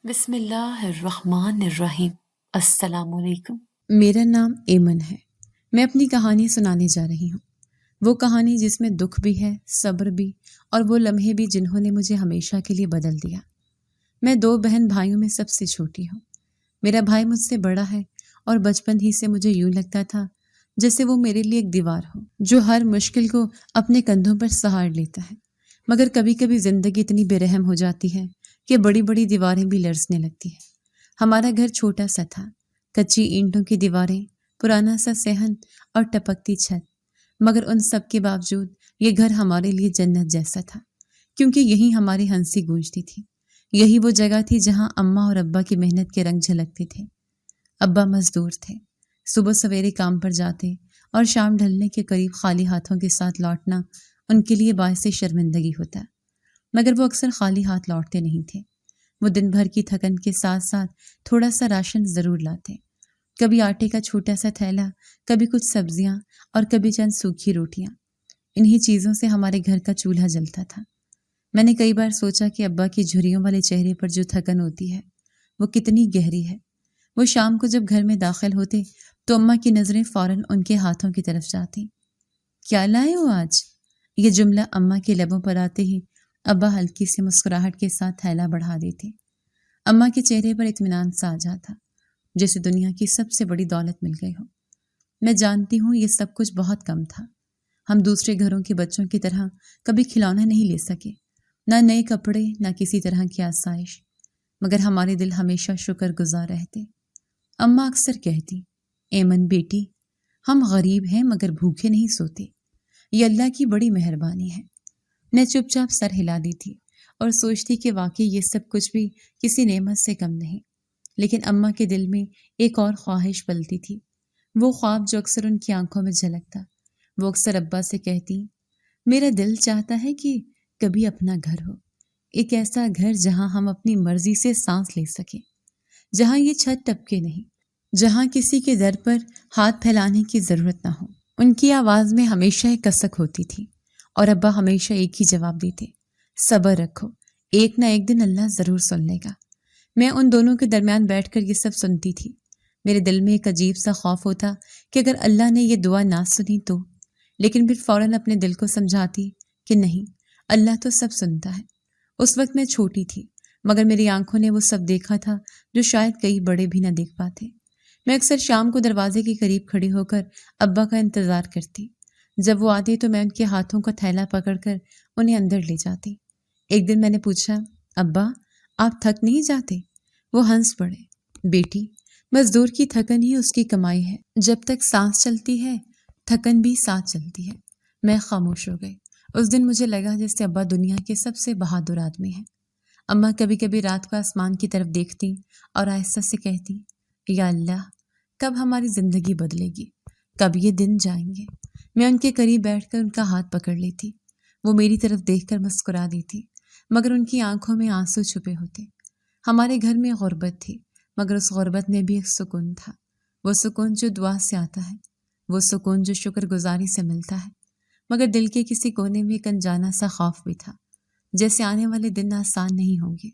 بسم اللہ الرحمن الرحیم۔ السلام علیکم۔ میرا نام ایمن ہے۔ میں اپنی کہانی سنانے جا رہی ہوں۔ وہ کہانی جس میں دکھ بھی ہے، صبر بھی، اور وہ لمحے بھی جنہوں نے مجھے ہمیشہ کے لیے بدل دیا۔ میں 2 بہن بھائیوں میں سب سے چھوٹی ہوں۔ میرا بھائی مجھ سے بڑا ہے اور بچپن ہی سے مجھے یوں لگتا تھا جیسے وہ میرے لیے ایک دیوار ہو جو ہر مشکل کو اپنے کندھوں پر سہار لیتا ہے۔ مگر کبھی کبھی زندگی اتنی بے رحم ہو جاتی ہے کہ بڑی بڑی دیواریں بھی لرزنے لگتی ہیں۔ ہمارا گھر چھوٹا سا تھا، کچی اینٹوں کی دیواریں، پرانا سا صحن اور ٹپکتی چھت، مگر ان سب کے باوجود یہ گھر ہمارے لیے جنت جیسا تھا، کیونکہ یہی ہماری ہنسی گونجتی تھی۔ یہی وہ جگہ تھی جہاں اماں اور ابا کی محنت کے رنگ جھلکتے تھے۔ ابا مزدور تھے، صبح سویرے کام پر جاتے اور شام ڈھلنے کے قریب خالی ہاتھوں کے ساتھ لوٹنا ان کے لیے باعث شرمندگی ہوتا، مگر وہ اکثر خالی ہاتھ لوٹتے نہیں تھے۔ وہ دن بھر کی تھکن کے ساتھ ساتھ تھوڑا سا راشن ضرور لاتے، کبھی آٹے کا چھوٹا سا تھیلا، کبھی کچھ سبزیاں اور کبھی چند سوکھی روٹیاں۔ انہی چیزوں سے ہمارے گھر کا چولہا جلتا تھا۔ میں نے کئی بار سوچا کہ ابا کی جھریوں والے چہرے پر جو تھکن ہوتی ہے وہ کتنی گہری ہے۔ وہ شام کو جب گھر میں داخل ہوتے تو اماں کی نظریں فوراً ان کے ہاتھوں کی طرف جاتی۔ کیا لائے ہو آج؟ یہ جملہ اماں کے لبوں پر آتے ہی ابا ہلکی سی مسکراہٹ کے ساتھ تھیلا بڑھا دیتے۔ اماں کے چہرے پر اطمینان سا آ جاتا، جیسے دنیا کی سب سے بڑی دولت مل گئی ہو۔ میں جانتی ہوں یہ سب کچھ بہت کم تھا۔ ہم دوسرے گھروں کے بچوں کی طرح کبھی کھلونا نہیں لے سکے، نہ نئے کپڑے، نہ کسی طرح کی آسائش، مگر ہمارے دل ہمیشہ شکر گزار رہتے۔ اماں اکثر کہتی، ایمن بیٹی، ہم غریب ہیں مگر بھوکے نہیں سوتے، یہ اللہ کی بڑی مہربانی ہے۔ میں چپ چاپ سر ہلا دی تھی اور سوچتی کہ واقعی یہ سب کچھ بھی کسی نعمت سے کم نہیں۔ لیکن اماں کے دل میں ایک اور خواہش پلتی تھی، وہ خواب جو اکثر ان کی آنکھوں میں جھلکتا۔ وہ اکثر ابا سے کہتی، میرا دل چاہتا ہے کہ کبھی اپنا گھر ہو، ایک ایسا گھر جہاں ہم اپنی مرضی سے سانس لے سکیں، جہاں یہ چھت ٹپکے نہیں، جہاں کسی کے در پر ہاتھ پھیلانے کی ضرورت نہ ہو۔ ان کی آواز میں ہمیشہ ایک کسک ہوتی تھی اور ابا ہمیشہ ایک ہی جواب دیتے، صبر رکھو، ایک نہ ایک دن اللہ ضرور سن لے گا۔ میں ان دونوں کے درمیان بیٹھ کر یہ سب سنتی تھی۔ میرے دل میں ایک عجیب سا خوف ہوتا کہ اگر اللہ نے یہ دعا نہ سنی تو، لیکن پھر فوراً اپنے دل کو سمجھاتی کہ نہیں، اللہ تو سب سنتا ہے۔ اس وقت میں چھوٹی تھی، مگر میری آنکھوں نے وہ سب دیکھا تھا جو شاید کئی بڑے بھی نہ دیکھ پاتے۔ میں اکثر شام کو دروازے کے قریب کھڑی ہو کر ابا کا انتظار کرتی۔ جب وہ آتے تو میں ان کے ہاتھوں کا تھیلا پکڑ کر انہیں اندر لے جاتی۔ ایک دن میں نے پوچھا، ابا آپ تھک نہیں جاتے؟ وہ ہنس پڑے، بیٹی مزدور کی تھکن ہی اس کی کمائی ہے، جب تک سانس چلتی ہے تھکن بھی ساتھ چلتی ہے۔ میں خاموش ہو گئی۔ اس دن مجھے لگا جیسے ابا دنیا کے سب سے بہادر آدمی ہیں۔ اماں کبھی کبھی رات کو آسمان کی طرف دیکھتی اور آہستہ سے کہتی، یا اللہ کب ہماری زندگی بدلے گی، کب یہ دن جائیں گے۔ میں ان کے قریب بیٹھ کر ان کا ہاتھ پکڑ لیتی۔ وہ میری طرف دیکھ کر مسکرا دیتی، مگر ان کی آنکھوں میں آنسو چھپے ہوتے۔ ہمارے گھر میں غربت تھی، مگر اس غربت میں بھی ایک سکون تھا، وہ سکون جو دعا سے آتا ہے، وہ سکون جو شکر گزاری سے ملتا ہے۔ مگر دل کے کسی کونے میں ایک انجانا سا خوف بھی تھا، جیسے آنے والے دن آسان نہیں ہوں گے،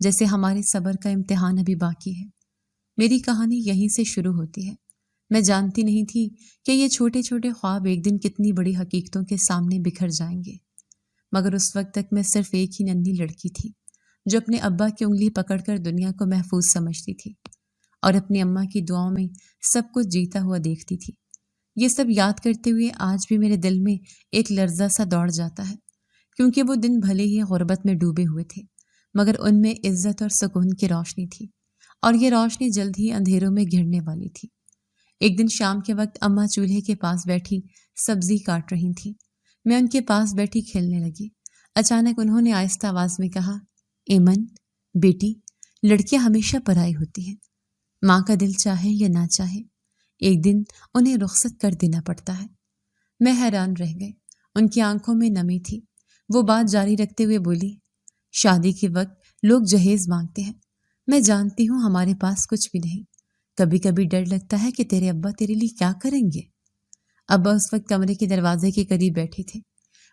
جیسے ہمارے صبر کا امتحان ابھی باقی ہے۔ میری کہانی یہیں سے شروع ہوتی ہے۔ میں جانتی نہیں تھی کہ یہ چھوٹے چھوٹے خواب ایک دن کتنی بڑی حقیقتوں کے سامنے بکھر جائیں گے، مگر اس وقت تک میں صرف ایک ہی ننھی لڑکی تھی جو اپنے ابا کی انگلی پکڑ کر دنیا کو محفوظ سمجھتی تھی اور اپنی اماں کی دعاؤں میں سب کچھ جیتا ہوا دیکھتی تھی۔ یہ سب یاد کرتے ہوئے آج بھی میرے دل میں ایک لرزہ سا دوڑ جاتا ہے، کیونکہ وہ دن بھلے ہی غربت میں ڈوبے ہوئے تھے، مگر ان میں عزت اور سکون کی روشنی تھی، اور یہ روشنی جلد ہی اندھیروں میں گھرنے والی تھی۔ ایک دن شام کے وقت اماں چولہے کے پاس بیٹھی سبزی کاٹ رہی تھی۔ میں ان کے پاس بیٹھی کھیلنے لگی۔ اچانک انہوں نے آہستہ آواز میں کہا، ایمن بیٹی، لڑکیاں ہمیشہ پرائی ہوتی ہیں، ماں کا دل چاہے یا نہ چاہے ایک دن انہیں رخصت کر دینا پڑتا ہے۔ میں حیران رہ گئی، ان کی آنکھوں میں نمی تھی۔ وہ بات جاری رکھتے ہوئے بولی، شادی کے وقت لوگ جہیز مانگتے ہیں، میں جانتی ہوں ہمارے پاس کچھ بھی نہیں، کبھی کبھی ڈر لگتا ہے کہ تیرے ابا تیرے لیے کیا کریں گے۔ ابا اس وقت کمرے کے دروازے کے قریب بیٹھے تھے۔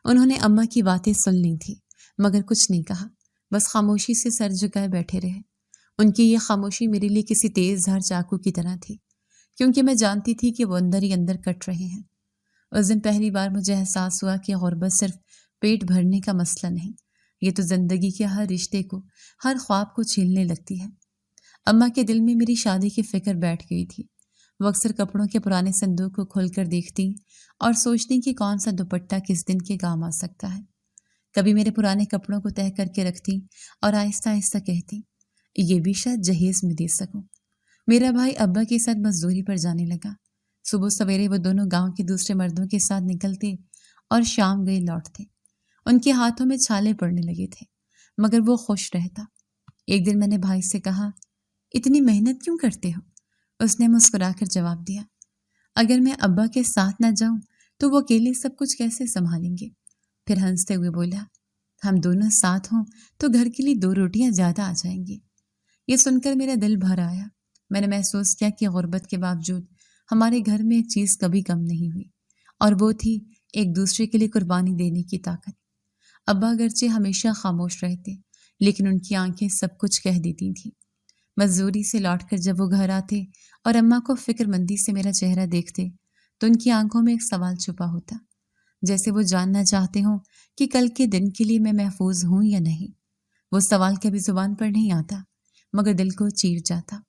انہوں نے اماں کی باتیں سن لی تھی، مگر کچھ نہیں کہا، بس خاموشی سے سر جھکائے بیٹھے رہے۔ ان کی یہ خاموشی میرے لیے کسی تیز دھار چاقو کی طرح تھی، کیونکہ میں جانتی تھی کہ وہ اندر ہی اندر کٹ رہے ہیں۔ اس دن پہلی بار مجھے احساس ہوا کہ غربت صرف پیٹ بھرنے کا مسئلہ نہیں، یہ تو زندگی کے ہر رشتے کو، ہر خواب کو چھیلنے لگتی ہے۔ اماں کے دل میں میری شادی کی فکر بیٹھ گئی تھی۔ وہ اکثر کپڑوں کے پرانے صندوق کو کھول کر دیکھتی اور سوچتی کہ کون سا دوپٹہ کس دن کے کام آ سکتا ہے۔ کبھی میرے پرانے کپڑوں کو تہہ کر کے رکھتی اور آہستہ آہستہ کہتی، یہ بھی شاید جہیز میں دے سکوں۔ میرا بھائی ابا کے ساتھ مزدوری پر جانے لگا۔ صبح سویرے وہ دونوں گاؤں کے دوسرے مردوں کے ساتھ نکلتے اور شام گئے لوٹتے۔ ان کے ہاتھوں میں چھالے پڑنے لگے تھے، مگر وہ خوش رہتا۔ ایک دن میں نے بھائی سے کہا، اتنی محنت کیوں کرتے ہو؟ اس نے مسکرا کر جواب دیا، اگر میں ابا کے ساتھ نہ جاؤں تو وہ اکیلے سب کچھ کیسے سنبھالیں گے؟ پھر ہنستے ہوئے بولا، ہم دونوں ساتھ ہوں تو گھر کے لیے 2 روٹیاں زیادہ آ جائیں گی۔ یہ سن کر میرا دل بھر آیا۔ میں نے محسوس کیا کہ غربت کے باوجود ہمارے گھر میں ایک چیز کبھی کم نہیں ہوئی، اور وہ تھی ایک دوسرے کے لیے قربانی دینے کی طاقت۔ ابا اگرچہ ہمیشہ خاموش رہتے، لیکن ان کی آنکھیں سب کچھ کہہ دیتی تھیں۔ مزدوری سے لوٹ کر جب وہ گھر آتے اور اماں کو فکر مندی سے میرا چہرہ دیکھتے تو ان کی آنکھوں میں ایک سوال چھپا ہوتا، جیسے وہ جاننا چاہتے ہوں کہ کل کے دن کے لیے میں محفوظ ہوں یا نہیں۔ وہ سوال کبھی زبان پر نہیں آتا، مگر دل کو چیر جاتا۔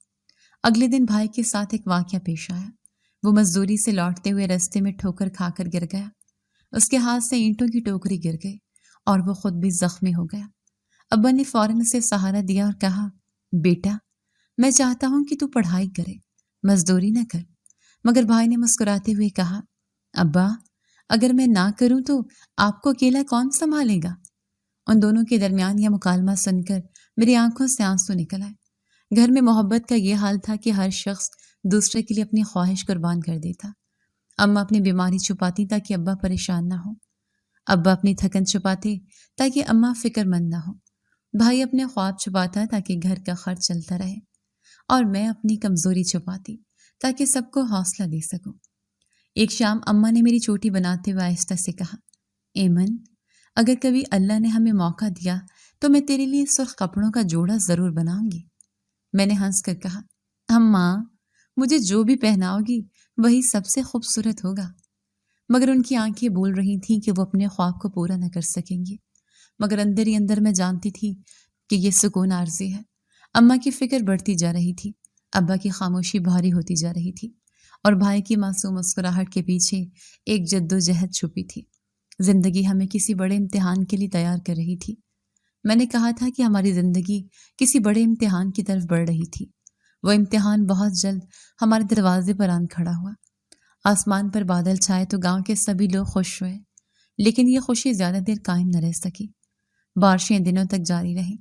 اگلے دن بھائی کے ساتھ ایک واقعہ پیش آیا۔ وہ مزدوری سے لوٹتے ہوئے رستے میں ٹھوکر کھا کر گر گیا۔ اس کے ہاتھ سے اینٹوں کی ٹوکری گر گئی اور وہ خود بھی زخمی ہو گیا۔ ابا نے فوراً اسے سہارا دیا اور کہا، بیٹا، میں چاہتا ہوں کہ تو پڑھائی کرے، مزدوری نہ کر۔ مگر بھائی نے مسکراتے ہوئے کہا، ابا، اگر میں نہ کروں تو آپ کو اکیلا کون سنبھالے گا؟ ان دونوں کے درمیان یہ مکالمہ سن کر میری آنکھوں سے آنسو نکل آئے۔ گھر میں محبت کا یہ حال تھا کہ ہر شخص دوسرے کے لیے اپنی خواہش قربان کر دیتا۔ اماں اپنی بیماری چھپاتی تاکہ ابا پریشان نہ ہو، ابا اپنی تھکن چھپاتے تاکہ اماں فکر مند نہ ہو، بھائی اپنے خواب چھپاتا تاکہ گھر کا خرچ چلتا رہے، اور میں اپنی کمزوری چھپاتی تاکہ سب کو حوصلہ دے سکوں۔ ایک شام اماں نے میری چوٹی بناتے ہوئے آہستہ سے کہا، ایمن، اگر کبھی اللہ نے ہمیں موقع دیا تو میں تیرے لیے سرخ کپڑوں کا جوڑا ضرور بناؤں گی۔ میں نے ہنس کر کہا، اماں، مجھے جو بھی پہناؤ گی وہی سب سے خوبصورت ہوگا۔ مگر ان کی آنکھیں بول رہی تھیں کہ وہ اپنے خواب کو پورا نہ کر سکیں گی، مگر اندر ہی اندر میں جانتی تھی کہ یہ سکون عارضی ہے۔ اماں کی فکر بڑھتی جا رہی تھی، ابا کی خاموشی بھاری ہوتی جا رہی تھی، اور بھائی کی معصوم مسکراہٹ کے پیچھے ایک جدوجہد چھپی تھی۔ زندگی ہمیں کسی بڑے امتحان کے لیے تیار کر رہی تھی۔ میں نے کہا تھا کہ ہماری زندگی کسی بڑے امتحان کی طرف بڑھ رہی تھی۔ وہ امتحان بہت جلد ہمارے دروازے پر آن کھڑا ہوا۔ آسمان پر بادل چھائے تو گاؤں کے سبھی لوگ خوش ہوئے، لیکن یہ خوشی زیادہ دیر قائم نہ رہ سکی۔ بارشیں دنوں تک جاری رہیں۔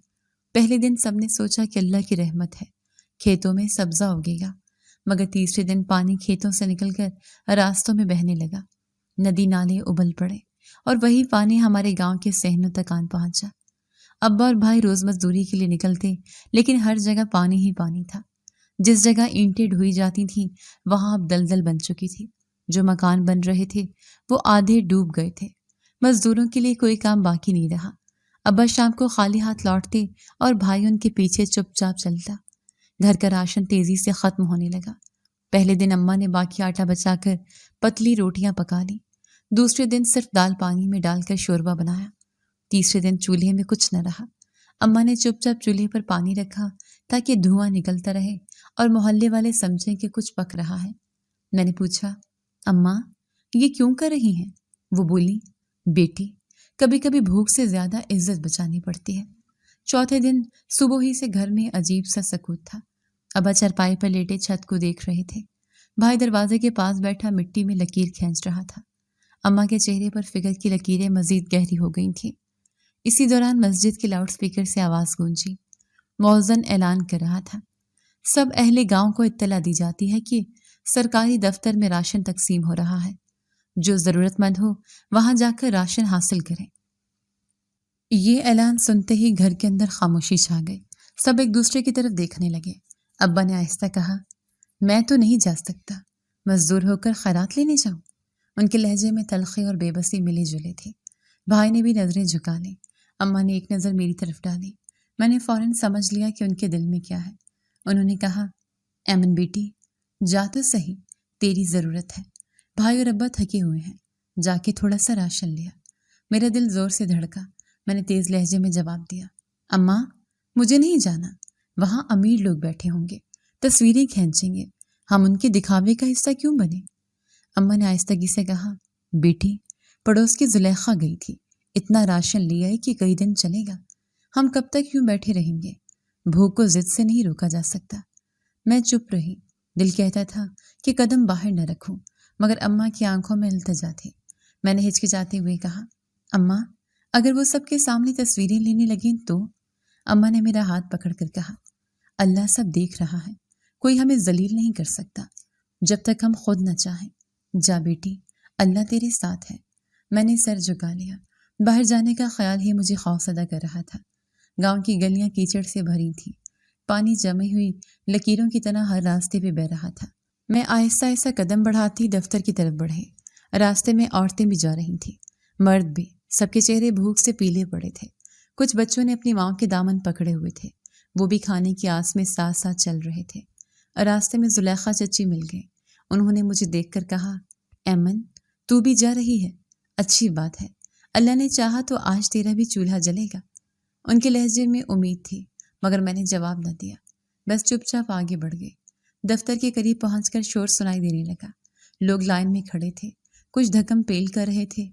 پہلے دن سب نے سوچا کہ اللہ کی رحمت ہے، کھیتوں میں سبزہ اگے گا، مگر تیسرے دن پانی کھیتوں سے نکل کر راستوں میں بہنے لگا، ندی نالے ابل پڑے، اور وہی پانی ہمارے گاؤں کے صحنوں تک آن پہنچا۔ ابا اور بھائی روز مزدوری کے لیے نکلتے، لیکن ہر جگہ پانی ہی پانی تھا۔ جس جگہ اینٹیں ڈھوئی جاتی تھیں وہاں اب دلدل بن چکی تھی۔ جو مکان بن رہے تھے وہ آدھے ڈوب گئے تھے۔ مزدوروں کے لیے کوئی کام باقی نہیں رہا۔ ابا شام کو خالی ہاتھ لوٹتے اور بھائی ان کے پیچھے چپ چاپ چلتا۔ گھر کا راشن تیزی سے ختم ہونے لگا۔ پہلے دن اماں نے باقی آٹا بچا کر پتلی روٹیاں پکا لی، دوسرے دن صرف دال پانی میں ڈال کر شوربہ بنایا، تیسرے دن چولہے میں کچھ نہ رہا۔ اماں نے چپ چاپ چولہے پر پانی رکھا تاکہ دھواں نکلتا رہے اور محلے والے سمجھیں کہ کچھ پک رہا ہے۔ میں نے پوچھا، اماں، یہ کیوں کر رہی ہیں؟ وہ بولی، بیٹی، کبھی کبھی بھوک سے زیادہ عزت بچانی پڑتی ہے۔ چوتھے دن صبح ہی سے گھر میں عجیب سا سکوت تھا۔ ابا چرپائی پر لیٹے چھت کو دیکھ رہے تھے، بھائی دروازے کے پاس بیٹھا مٹی میں لکیر کھینچ رہا تھا۔ اماں کے چہرے پر فکر کی لکیریں مزید گہری ہو گئی تھیں۔ اسی دوران مسجد کے لاؤڈ سپیکر سے آواز گونجی۔ مؤذن اعلان کر رہا تھا، سب اہل گاؤں کو اطلاع دی جاتی ہے کہ سرکاری دفتر میں راشن تقسیم ہو رہا ہے، جو ضرورت مند ہو وہاں جا کر راشن حاصل کریں۔ یہ اعلان سنتے ہی گھر کے اندر خاموشی چھا گئی۔ سب ایک دوسرے کی طرف دیکھنے لگے۔ ابا نے آہستہ کہا، میں تو نہیں جا سکتا، مزدور ہو کر خیرات لینے جاؤں؟ ان کے لہجے میں تلخی اور بے بسی ملی جلی تھی۔ بھائی نے بھی نظریں جھکا لیں۔ اماں نے ایک نظر میری طرف ڈالی۔ میں نے فوراً سمجھ لیا کہ ان کے دل میں کیا ہے۔ انہوں نے کہا، ایمن بیٹی، جا تو صحیح، تیری ضرورت ہے، بھائی اور ابا تھکے ہوئے ہیں، جا کے تھوڑا سا راشن لیا۔ میرا دل زور سے دھڑکا۔ میں نے تیز لہجے میں جواب دیا، اماں مجھے نہیں جانا، وہاں امیر لوگ بیٹھے ہوں گے، تصویریں کھینچیں گے، ہم ان کے دکھاوے کا حصہ کیوں بنے؟ اماں نے آہستگی سے کہا، بیٹی پڑوس کی زلیخا گئی تھی، اتنا راشن لیا ہے کہ کئی دن چلے گا، ہم کب تک یوں بیٹھے رہیں گے؟ بھوک کو ضد سے نہیں روکا جا سکتا۔ میں چپ رہی، دل کہتا تھا کہ قدم باہر نہ رکھوں، مگر اماں کی آنکھوں میں التجا تھی۔ میں نے ہچکچاتے ہوئے کہا، اماں اگر وہ سب کے سامنے تصویریں لینے لگیں تو؟ اماں نے میرا ہاتھ پکڑ کر کہا، اللہ سب دیکھ رہا ہے، کوئی ہمیں ذلیل نہیں کر سکتا جب تک ہم خود نہ چاہیں۔ جا بیٹی، اللہ تیرے ساتھ ہے۔ میں نے سر جھکا لیا۔ باہر جانے کا خیال ہی مجھے خوفزدہ کر رہا تھا۔ گاؤں کی گلیاں کیچڑ سے بھری تھیں، پانی جمی ہوئی لکیروں کی طرح ہر راستے پہ بہہ رہا تھا۔ میں آہستہ آہستہ قدم بڑھاتی دفتر کی طرف بڑھے۔ راستے میں عورتیں بھی جا رہی تھیں، مرد بھی، سب کے چہرے بھوک سے پیلے پڑے تھے۔ کچھ بچوں نے اپنی ماں کے دامن پکڑے ہوئے تھے، وہ بھی کھانے کی آس میں ساتھ ساتھ چل رہے تھے۔ راستے میں زلیخا چچی مل گئے۔ انہوں نے مجھے دیکھ کر کہا، ایمن تو بھی جا رہی ہے؟ اچھی بات ہے، اللہ نے چاہا تو آج تیرا بھی چولہا جلے گا۔ ان کے لہجے میں امید تھی، مگر میں نے جواب نہ دیا، بس چپ چاپ آگے بڑھ گئی۔ دفتر کے قریب پہنچ کر شور سنائی دینے لگا۔ لوگ لائن میں کھڑے تھے، کچھ دھکم پیل کر رہے تھے۔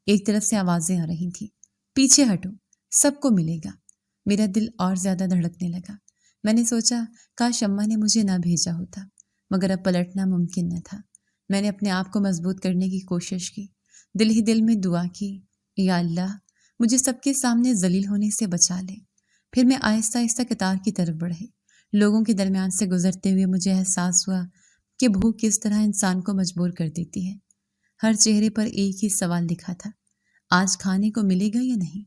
ایک طرف سے آوازیں آ رہی تھیں، پیچھے ہٹو، سب کو ملے گا۔ میرا دل اور زیادہ دھڑکنے لگا۔ میں نے سوچا کاش اماں نے مجھے نہ بھیجا ہوتا، مگر اب پلٹنا ممکن نہ تھا۔ میں نے اپنے آپ کو مضبوط کرنے کی کوشش کی، دل ہی دل میں دعا کی، یا اللہ مجھے سب کے سامنے ذلیل ہونے سے بچا لے۔ پھر میں آہستہ آہستہ قطار کی طرف بڑھی۔ لوگوں کے درمیان سے گزرتے ہوئے مجھے احساس ہوا کہ بھوک کس طرح انسان کو مجبور کر دیتی ہے۔ ہر چہرے پر ایک ہی سوال لکھا تھا، آج کھانے کو ملے گا یا نہیں؟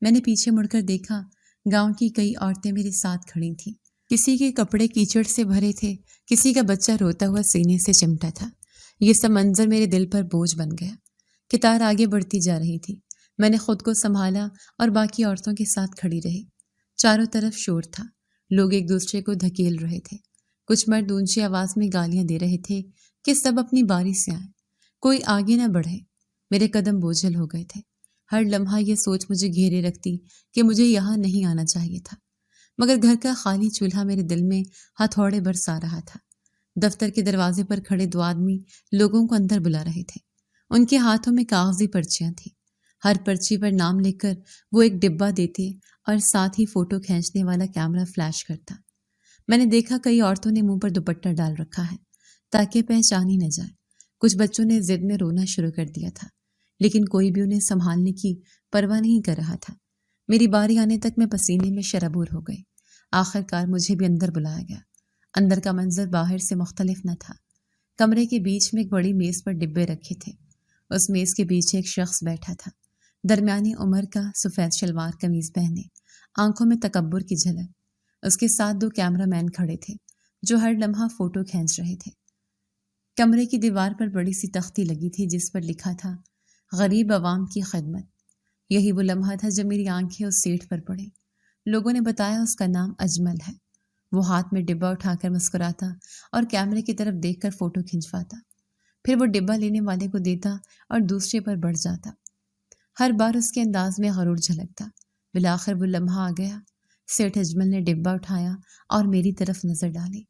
میں نے پیچھے مڑ کر دیکھا، گاؤں کی کئی عورتیں میرے ساتھ کھڑی تھیں۔ کسی کے کپڑے کیچڑ سے بھرے تھے، کسی کا بچہ روتا ہوا سینے سے چمٹا تھا۔ یہ سب منظر میرے دل پر بوجھ بن گیا۔ قطار آگے بڑھتی جا رہی تھی۔ میں نے خود کو سنبھالا اور باقی عورتوں کے ساتھ کھڑی رہی۔ چاروں طرف شور تھا، لوگ ایک دوسرے کو دھکیل رہے تھے۔ کچھ مرد اونچی آواز میں گالیاں دے رہے تھے کہ سب اپنی باری سے آئیں، کوئی آگے نہ بڑھے۔ میرے قدم بوجھل ہو گئے تھے۔ ہر لمحہ یہ سوچ مجھے گھیرے رکھتی کہ مجھے یہاں نہیں آنا چاہیے تھا، مگر گھر کا خالی چولہا میرے دل میں ہتھوڑے برسا رہا تھا۔ دفتر کے دروازے پر کھڑے دو آدمی لوگوں کو اندر بلا رہے تھے۔ ان کے ہاتھوں میں کاغذی پرچیاں تھیں، ہر پرچی پر نام لکھ کر وہ ایک ڈبہ دیتے اور ساتھ ہی فوٹو کھینچنے والا کیمرہ فلیش کرتا۔ میں نے دیکھا کئی عورتوں نے منہ پر دوپٹہ ڈال رکھا ہے تاکہ پہچان ہی نہ جائے۔ کچھ بچوں نے ضد میں رونا شروع کر دیا تھا، لیکن کوئی بھی انہیں سنبھالنے کی پرواہ نہیں کر رہا تھا۔ میری باری آنے تک میں پسینے میں شرابور ہو گئی۔ آخر کار مجھے بھی اندر بلایا گیا۔ اندر کا منظر باہر سے مختلف نہ تھا۔ کمرے کے بیچ میں ایک بڑی میز پر ڈبے رکھے تھے۔ اس میز کے پیچھے ایک شخص بیٹھا تھا، درمیانی عمر کا، سفید شلوار قمیض پہنے، آنکھوں میں تکبر کی جھلک۔ اس کے ساتھ دو کیمرہ مین کھڑے تھے جو ہر لمحہ فوٹو کھینچ رہے تھے۔ کمرے کی دیوار پر بڑی سی تختی لگی تھی جس پر لکھا تھا، غریب عوام کی خدمت۔ یہی وہ لمحہ تھا جب میری آنکھیں اس سیٹ پر پڑیں۔ لوگوں نے بتایا اس کا نام اجمل ہے۔ وہ ہاتھ میں ڈبہ اٹھا کر مسکراتا اور کیمرے کی طرف دیکھ کر فوٹو کھنچواتا، پھر وہ ڈبہ لینے والے کو دیتا اور دوسرے پر بڑھ جاتا۔ ہر بار اس کے انداز میں غرور جھلکتا۔ بالآخر وہ لمحہ آ گیا۔ سیٹھ اجمل نے ڈبہ اٹھایا اور میری طرف نظر ڈالی۔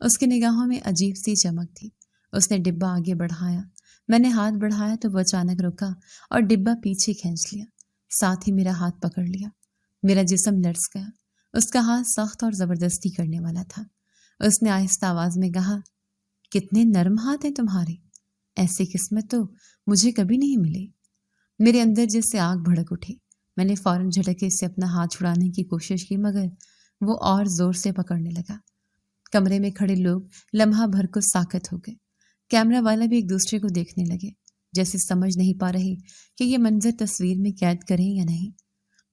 اس کی نگاہوں میں عجیب سی چمک تھی۔ اس نے ڈبہ آگے بڑھایا۔ میں نے ہاتھ بڑھایا تو وہ اچانک رکا اور ڈبہ پیچھے کھینچ لیا، ساتھ ہی میرا ہاتھ پکڑ لیا۔ میرا جسم لرز گیا۔ اس کا ہاتھ سخت اور زبردستی کرنے والا تھا۔ اس نے آہستہ آواز میں کہا، کتنے نرم ہاتھ ہیں تمہارے، ایسی قسمت تو مجھے کبھی نہیں ملی۔ میرے اندر جیسے آگ بھڑک اٹھی۔ میں نے فوراً جھٹکے سے اپنا ہاتھ چھڑانے کی کوشش کی، مگر وہ اور زور سے پکڑنے لگا۔ کمرے میں کھڑے لوگ لمحہ بھر کو ساکت ہو گئے۔ کیمرہ والا بھی ایک دوسرے کو دیکھنے لگے، جیسے سمجھ نہیں پا رہے کہ یہ منظر تصویر میں قید کریں یا نہیں۔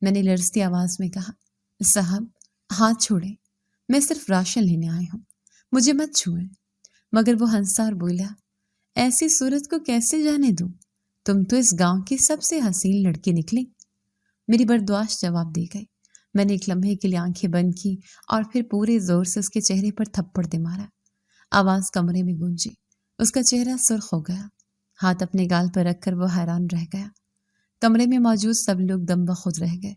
میں نے لرزتی آواز میں کہا، صاحب ہاتھ چھوڑیں، میں صرف راشن لینے آئی ہوں، مجھے مت چھوئیں۔ مگر وہ ہنسا اور بولا، ایسی صورت کو کیسے جانے دوں، تم تو اس گاؤں کی سب سے حسین لڑکی نکلی۔ میری برداشت جواب دے گئی۔ میں نے ایک لمحے کے لیے آنکھیں بند کی اور پھر پورے زور سے اس کے چہرے پر تھپڑ دے مارا۔ آواز کمرے میں گونجی۔ اس کا چہرہ سرخ ہو گیا۔ ہاتھ اپنے گال پر رکھ کر وہ حیران رہ گیا۔ کمرے میں موجود سب لوگ دم بخود رہ گئے۔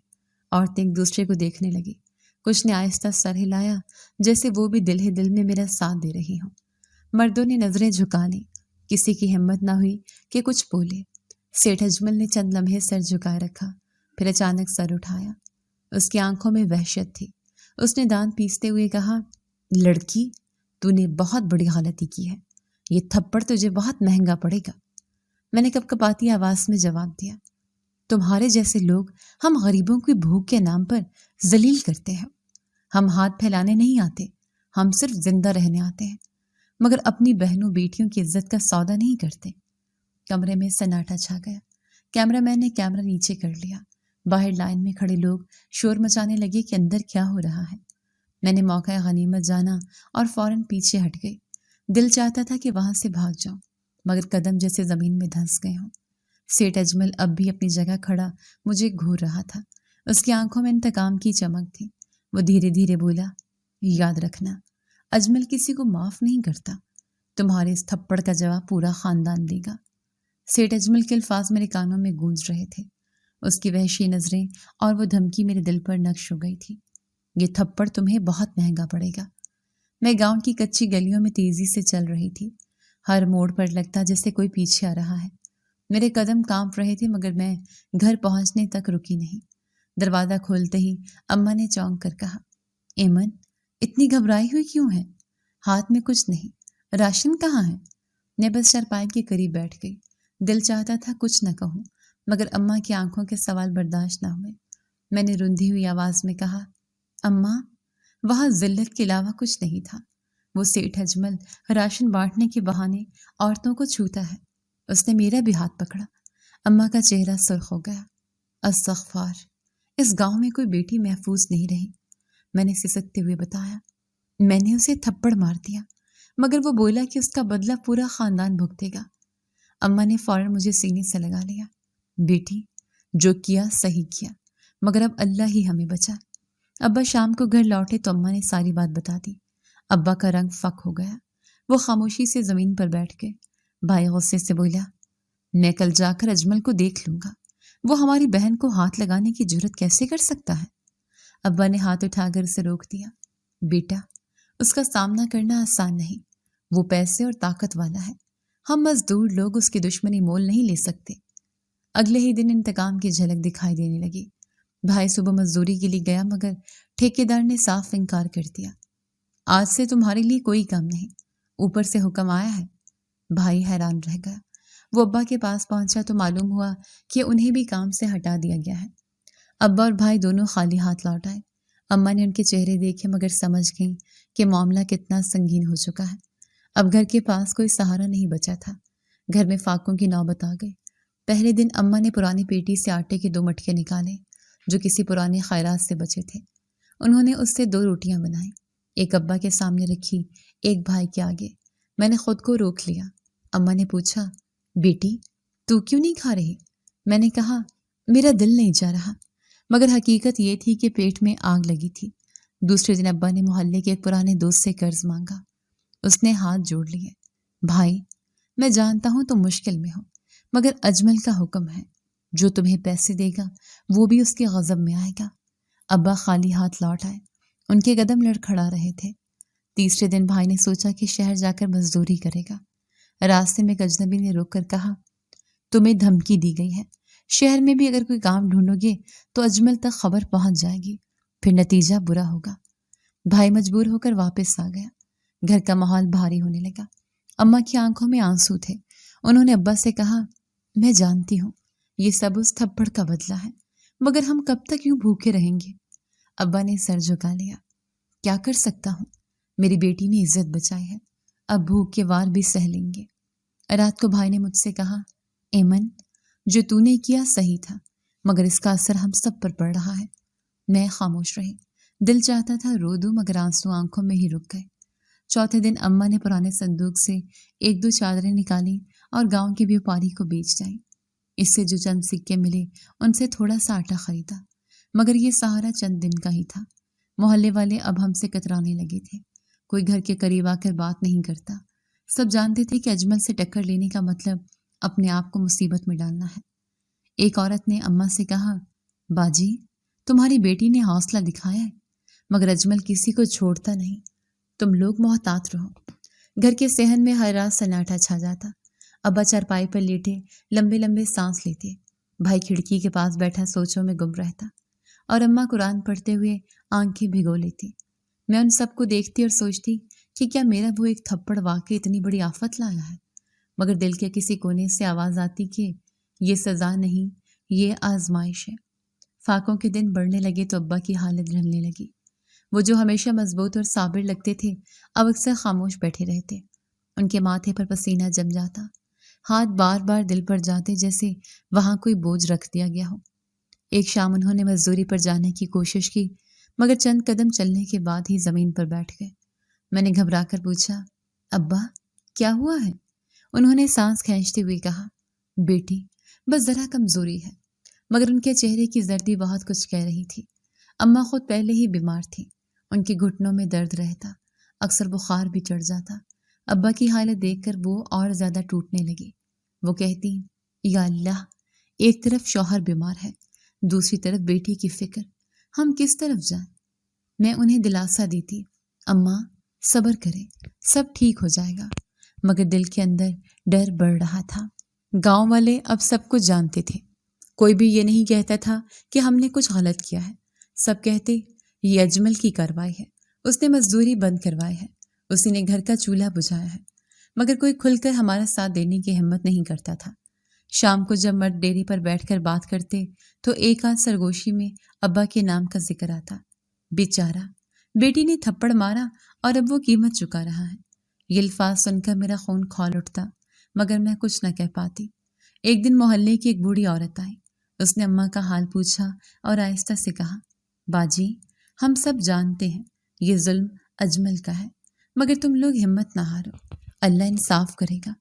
عورتیں ایک دوسرے کو دیکھنے لگی۔ کچھ نے آہستہ سر ہلایا جیسے وہ بھی دل ہی دل میں میرا ساتھ دے رہی ہوں۔ مردوں نے نظریں جھکا لیں۔ کسی کی ہمت نہ ہوئی کہ کچھ بولے۔ سیٹھ اجمل نے چند لمحے سر جھکائے رکھا، پھر اچانک سر اٹھایا۔ اس کی آنکھوں میں وحشت تھی۔ اس نے دانت پیستے ہوئے کہا، لڑکی، تو نے بہت بڑی غلطی کی ہے۔ یہ تھپڑ تجھے بہت مہنگا پڑے گا۔ میں نے کپکپاتی آواز میں جواب دیا، تمہارے جیسے لوگ ہم غریبوں کی بھوک کے نام پر ذلیل کرتے ہیں۔ ہم ہاتھ پھیلانے نہیں آتے، ہم صرف زندہ رہنے آتے ہیں، مگر اپنی بہنوں بیٹیوں کی عزت کا سودا نہیں کرتے۔ کمرے میں سناٹا چھا گیا۔ کیمرہ مین نے کیمرہ نیچے کر لیا۔ باہر لائن میں کھڑے لوگ شور مچانے لگے کہ اندر کیا ہو رہا ہے۔ میں نے موقع غنیمت جانا اور فوراً پیچھے ہٹ گئی۔ دل چاہتا تھا کہ وہاں سے بھاگ جاؤں، مگر قدم جیسے زمین میں دھنس گئے ہوں۔ سیٹھ اجمل اب بھی اپنی جگہ کھڑا مجھے گھور رہا تھا۔ اس کی آنکھوں میں انتقام کی چمک تھی۔ وہ دھیرے دھیرے بولا، یاد رکھنا، اجمل کسی کو معاف نہیں کرتا۔ تمہارے اس تھپڑ کا جواب پورا خاندان دے گا۔ سیٹھ اجمل کے الفاظ میرے کانوں میں گونج رہے تھے۔ اس کی وحشی نظریں اور وہ دھمکی میرے دل پر نقش ہو گئی تھی۔ یہ تھپڑ تمہیں بہت مہنگا پڑے گا۔ میں گاؤں کی کچی گلیوں میں تیزی سے چل رہی تھی۔ ہر موڑ پر لگتا جیسے کوئی پیچھے آ رہا ہے۔ میرے قدم کانپ رہے تھے مگر میں گھر پہنچنے تک رکی نہیں۔ دروازہ کھولتے ہی اماں نے چونک کر کہا، ایمن، اتنی گھبرائی ہوئی کیوں ہے؟ ہاتھ میں کچھ نہیں، راشن کہاں ہے؟ میں بس چارپائی کے قریب بیٹھ گئی۔ دل چاہتا تھا کچھ نہ کہوں، مگر اماں کی آنکھوں کے سوال برداشت نہ ہوئے۔ میں نے رندھی ہوئی آواز میں کہا، اماں، وہاں ذلت کے علاوہ کچھ نہیں تھا۔ وہ سیٹھ اجمل راشن بانٹنے کے بہانے عورتوں کو چھوتا ہے۔ اس نے میرا بھی ہاتھ پکڑا۔ اماں کا چہرہ سرخ ہو گیا۔ استغفار، اس گاؤں میں کوئی بیٹی محفوظ نہیں رہی، میں نے سسکتے ہوئے بتایا۔ میں نے اسے تھپڑ مار دیا، مگر وہ بولا کہ اس کا بدلہ پورا خاندان بھگتے گا۔ اماں نے فوراً مجھے سینے سے لگا لیا۔ بیٹی، جو کیا صحیح کیا، مگر اب اللہ ہی ہمیں بچا۔ ابا شام کو گھر لوٹے تو اماں نے ساری بات بتا دی۔ ابا کا رنگ فک ہو گیا۔ وہ خاموشی سے زمین پر بیٹھ گئے۔ بھائی غصے سے بولا، میں کل جا کر اجمل کو دیکھ لوں گا۔ وہ ہماری بہن کو ہاتھ لگانے کی جرت کیسے کر سکتا ہے؟ ابا نے ہاتھ اٹھا کر اسے روک دیا۔ بیٹا، اس کا سامنا کرنا آسان نہیں۔ وہ پیسے اور طاقت والا ہے۔ ہم مزدور لوگ اس کی دشمنی مول نہیں لے سکتے۔ اگلے ہی دن انتقام کی جھلک دکھائی دینے لگی۔ بھائی صبح مزدوری کے لیے گیا مگر ٹھیکیدار نے صاف انکار کر دیا۔ آج سے تمہارے لیے کوئی کام نہیں، اوپر سے حکم آیا ہے۔ بھائی حیران رہ گیا۔ وہ ابا کے پاس پہنچا تو معلوم ہوا کہ انہیں بھی کام سے ہٹا دیا گیا ہے۔ ابا اور بھائی دونوں خالی ہاتھ لوٹ آئے۔ اماں نے ان کے چہرے دیکھے مگر سمجھ گئیں کہ معاملہ کتنا سنگین ہو چکا ہے۔ اب گھر کے پاس کوئی سہارا نہیں بچا تھا۔ گھر میں فاقوں کی نوبت آ گئی۔ پہلے دن اماں نے پرانی پیٹی سے آٹے کے 2 مٹکے نکالے جو کسی پرانے خیرات سے بچے تھے۔ انہوں نے اس سے 2 روٹیاں بنائیں، ایک ابا کے سامنے رکھی، ایک بھائی کے آگے۔ میں نے خود کو روک لیا۔ اماں نے پوچھا، بیٹی، تو کیوں نہیں کھا رہی؟ میں نے کہا، میرا دل نہیں جا رہا، مگر حقیقت یہ تھی کہ پیٹ میں آگ لگی تھی۔ دوسرے دن ابا نے محلے کے ایک پرانے دوست سے قرض مانگا۔ اس نے ہاتھ جوڑ لیے۔ بھائی، میں جانتا ہوں تم مشکل میں ہو، مگر اجمل کا حکم ہے، جو تمہیں پیسے دے گا وہ بھی اس کے غضب میں آئے گا۔ ابا خالی ہاتھ لوٹ آئے۔ ان کے قدم لڑکھڑا رہے تھے۔ تیسرے دن بھائی نے سوچا کہ شہر جا کر مزدوری کرے گا۔ راستے میں ایک اجنبی نے روک کر کہا، تمہیں دھمکی دی گئی ہے، شہر میں بھی اگر کوئی کام ڈھونڈو گے تو اجمل تک خبر پہنچ جائے گی، پھر نتیجہ برا ہوگا۔ بھائی مجبور ہو کر واپس آ گیا۔ گھر کا ماحول بھاری ہونے لگا۔ اماں کی آنکھوں میں آنسو تھے۔ انہوں نے ابا سے کہا، میں جانتی ہوں یہ سب اس تھپڑ کا بدلہ ہے، مگر ہم کب تک یوں بھوکے رہیں گے؟ ابا نے سر جھکا لیا۔ کیا کر سکتا ہوں؟ میری بیٹی نے عزت بچائی ہے، اب بھوک کے وار بھی سہ لیں گے۔ رات کو بھائی نے مجھ سے کہا، ایمن، جو تو نے کیا صحیح تھا، مگر اس کا اثر ہم سب پر پڑ رہا ہے۔ میں خاموش رہی۔ دل چاہتا تھا رو دوں مگر آنسو آنکھوں میں ہی رک گئے۔ چوتھے دن اماں نے پرانے صندوق سے 1-2 چادریں نکالی اور گاؤں کے بیوپاری کو بیچ جائیں۔ اس سے جو چند سکے ملے ان سے تھوڑا سا آٹا خریدا۔ مگر یہ سہارا چند دن کا ہی تھا۔ محلے والے اب ہم سے کترانے لگے تھے۔ کوئی گھر کے قریب آ کر بات نہیں کرتا۔ سب جانتے تھے کہ اجمل سے ٹکر لینے کا مطلب اپنے آپ کو مصیبت میں ڈالنا ہے۔ ایک عورت نے اماں سے کہا، باجی تمہاری بیٹی نے حوصلہ دکھایا ہے، مگر اجمل کسی کو چھوڑتا نہیں، تم لوگ محتاط رہو۔ گھر کے صحن میں ہر رات سناٹا چھا جاتا۔ ابا چارپائی پر لیٹے لمبے لمبے سانس لیتے، بھائی کھڑکی کے پاس بیٹھا سوچوں میں گم رہتا، اور اماں قرآن پڑھتے ہوئے آنکھیں بھگو لیتی۔ میں ان سب کو دیکھتی اور سوچتی کہ کیا میرا وہ ایک تھپڑ واقعی اتنی بڑی آفت لایا ہے؟ مگر دل کے کسی کونے سے آواز آتی کہ یہ سزا نہیں، یہ آزمائش ہے۔ فاقوں کے دن بڑھنے لگے تو ابا کی حالت ڈھلنے لگی۔ وہ جو ہمیشہ مضبوط اور صابر لگتے تھے اب اکثر خاموش بیٹھے رہتے۔ ان کے ماتھے پر پسینہ جم جاتا، ہاتھ بار بار دل پر جاتے جیسے وہاں کوئی بوجھ رکھ دیا گیا ہو۔ ایک شام انہوں نے مزدوری پر جانے کی کوشش کی، مگر چند قدم چلنے کے بعد ہی زمین پر بیٹھ گئے۔ میں نے گھبرا کر پوچھا، ابا کیا ہوا ہے؟ انہوں نے سانس کھینچتے ہوئے کہا، بیٹی بس ذرا کمزوری ہے، مگر ان کے چہرے کی زردی بہت کچھ کہہ رہی تھی۔ اماں خود پہلے ہی بیمار تھی، ان کے گھٹنوں میں درد رہتا، اکثر بخار بھی چڑھ جاتا۔ ابا کی حالت دیکھ کر وہ اور زیادہ ٹوٹنے لگی۔ وہ کہتی، یا اللہ، ایک طرف شوہر بیمار ہے، دوسری طرف بیٹی کی فکر، ہم کس طرف جائیں؟ میں انہیں دلاسا دیتی، اماں صبر کریں، سب ٹھیک ہو جائے گا، مگر دل کے اندر ڈر بڑھ رہا تھا۔ گاؤں والے اب سب کچھ جانتے تھے، کوئی بھی یہ نہیں کہتا تھا کہ ہم نے کچھ غلط کیا ہے۔ سب کہتے یہ اجمل کی کارروائی ہے، اس نے مزدوری بند کروائی ہے، اسی نے گھر کا چولہا بجھایا ہے، مگر کوئی کھل کر ہمارا ساتھ دینے کی ہمت نہیں کرتا تھا۔ شام کو جب مرد ڈیری پر بیٹھ کر بات کرتے تو ایک آدھ سرگوشی میں ابا کے نام کا ذکر آتا۔ بیچارہ بیٹی نے تھپڑ مارا اور اب وہ قیمت چکا رہا ہے۔ یہ الفاظ سن کر میرا خون کھول اٹھتا، مگر میں کچھ نہ کہہ پاتی۔ ایک دن محلے کی ایک بوڑھی عورت آئی، اس نے اماں کا حال پوچھا اور آہستہ سے کہا، باجی ہم سب جانتے ہیں یہ ظلم اجمل کا ہے، مگر تم لوگ ہمت نہ ہارو، اللہ انصاف کرے گا۔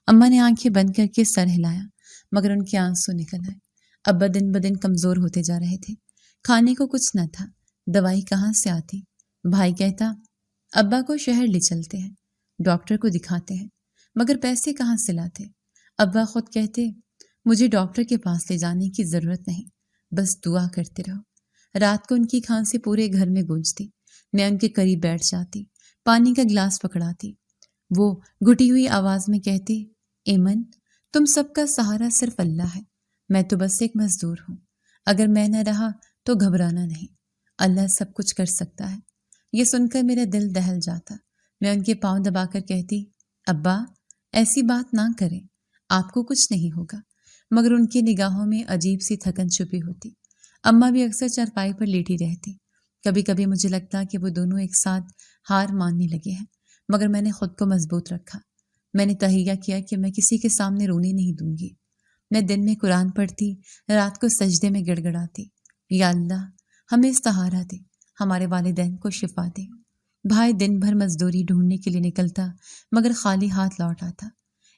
اماں نے آنکھیں بند کر کے سر ہلایا، مگر ان کے آنسو نکل آئے۔ ابا دن بدن کمزور ہوتے جا رہے تھے، کھانے کو کچھ نہ تھا، دوائی کہاں سے آتی؟ بھائی کہتا، ابا کو شہر لے چلتے ہیں، ڈاکٹر کو دکھاتے ہیں، مگر پیسے کہاں سے لاتے؟ ابا خود کہتے، مجھے ڈاکٹر کے پاس لے جانے کی ضرورت نہیں، بس دعا کرتے رہو۔ رات کو ان کی کھانسی پورے گھر میں گونجتی، میں ان کے قریب بیٹھ جاتی، پانی کا گلاس پکڑاتی۔ وہ گھٹی ہوئی آواز میں کہتی، ایمن تم سب کا سہارا صرف اللہ ہے، میں تو بس ایک مزدور ہوں، اگر میں نہ رہا تو گھبرانا نہیں، اللہ سب کچھ کر سکتا ہے۔ یہ سن کر میرا دل دہل جاتا، میں ان کے پاؤں دبا کر کہتی، ابا ایسی بات نہ کریں، آپ کو کچھ نہیں ہوگا، مگر ان کی نگاہوں میں عجیب سی تھکن چھپی ہوتی۔ اماں بھی اکثر چارپائی پر لیٹی رہتی۔ کبھی کبھی مجھے لگتا کہ وہ دونوں ایک ساتھ ہار ماننے لگے ہیں، مگر میں نے خود کو مضبوط رکھا۔ میں نے تہیہ کیا کہ میں کسی کے سامنے رونے نہیں دوں گی۔ میں دن میں قرآن پڑھتی، رات کو سجدے میں گڑ گڑاتی، یا اللہ ہمیں سہارا دے، ہمارے والدین کو شفا دے۔ بھائی دن بھر مزدوری ڈھونڈنے کے لیے نکلتا، مگر خالی ہاتھ لوٹ آتا۔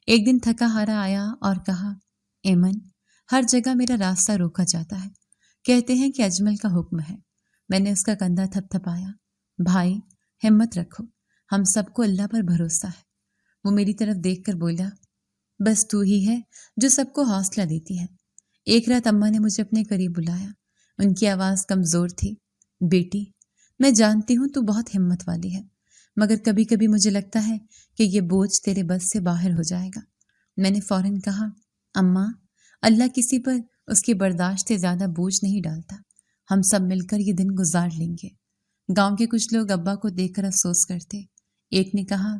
ایک دن تھکا ہارا آیا اور کہا، ایمن ہر جگہ میرا راستہ روکا جاتا ہے، کہتے ہیں کہ اجمل کا حکم ہے۔ میں نے اس کا کندھا تھپ تھپایا، بھائی ہمت رکھو، ہم سب کو اللہ پر بھروسہ ہے۔ وہ میری طرف دیکھ کر بولا، بس تو ہی ہے جو سب کو حوصلہ دیتی ہے۔ ایک رات اماں نے مجھے اپنے قریب بلایا، ان کی آواز کمزور تھی، بیٹی میں جانتی ہوں تو بہت ہمت والی ہے، مگر کبھی کبھی مجھے لگتا ہے کہ یہ بوجھ تیرے بس سے باہر ہو جائے گا۔ میں نے فوراً کہا، اماں اللہ کسی پر اس کی برداشت سے زیادہ بوجھ نہیں ڈالتا، ہم سب مل کر یہ دن گزار لیں گے۔ گاؤں کے کچھ لوگ ابا کو دیکھ کر افسوس کرتے۔ ایک نے کہا،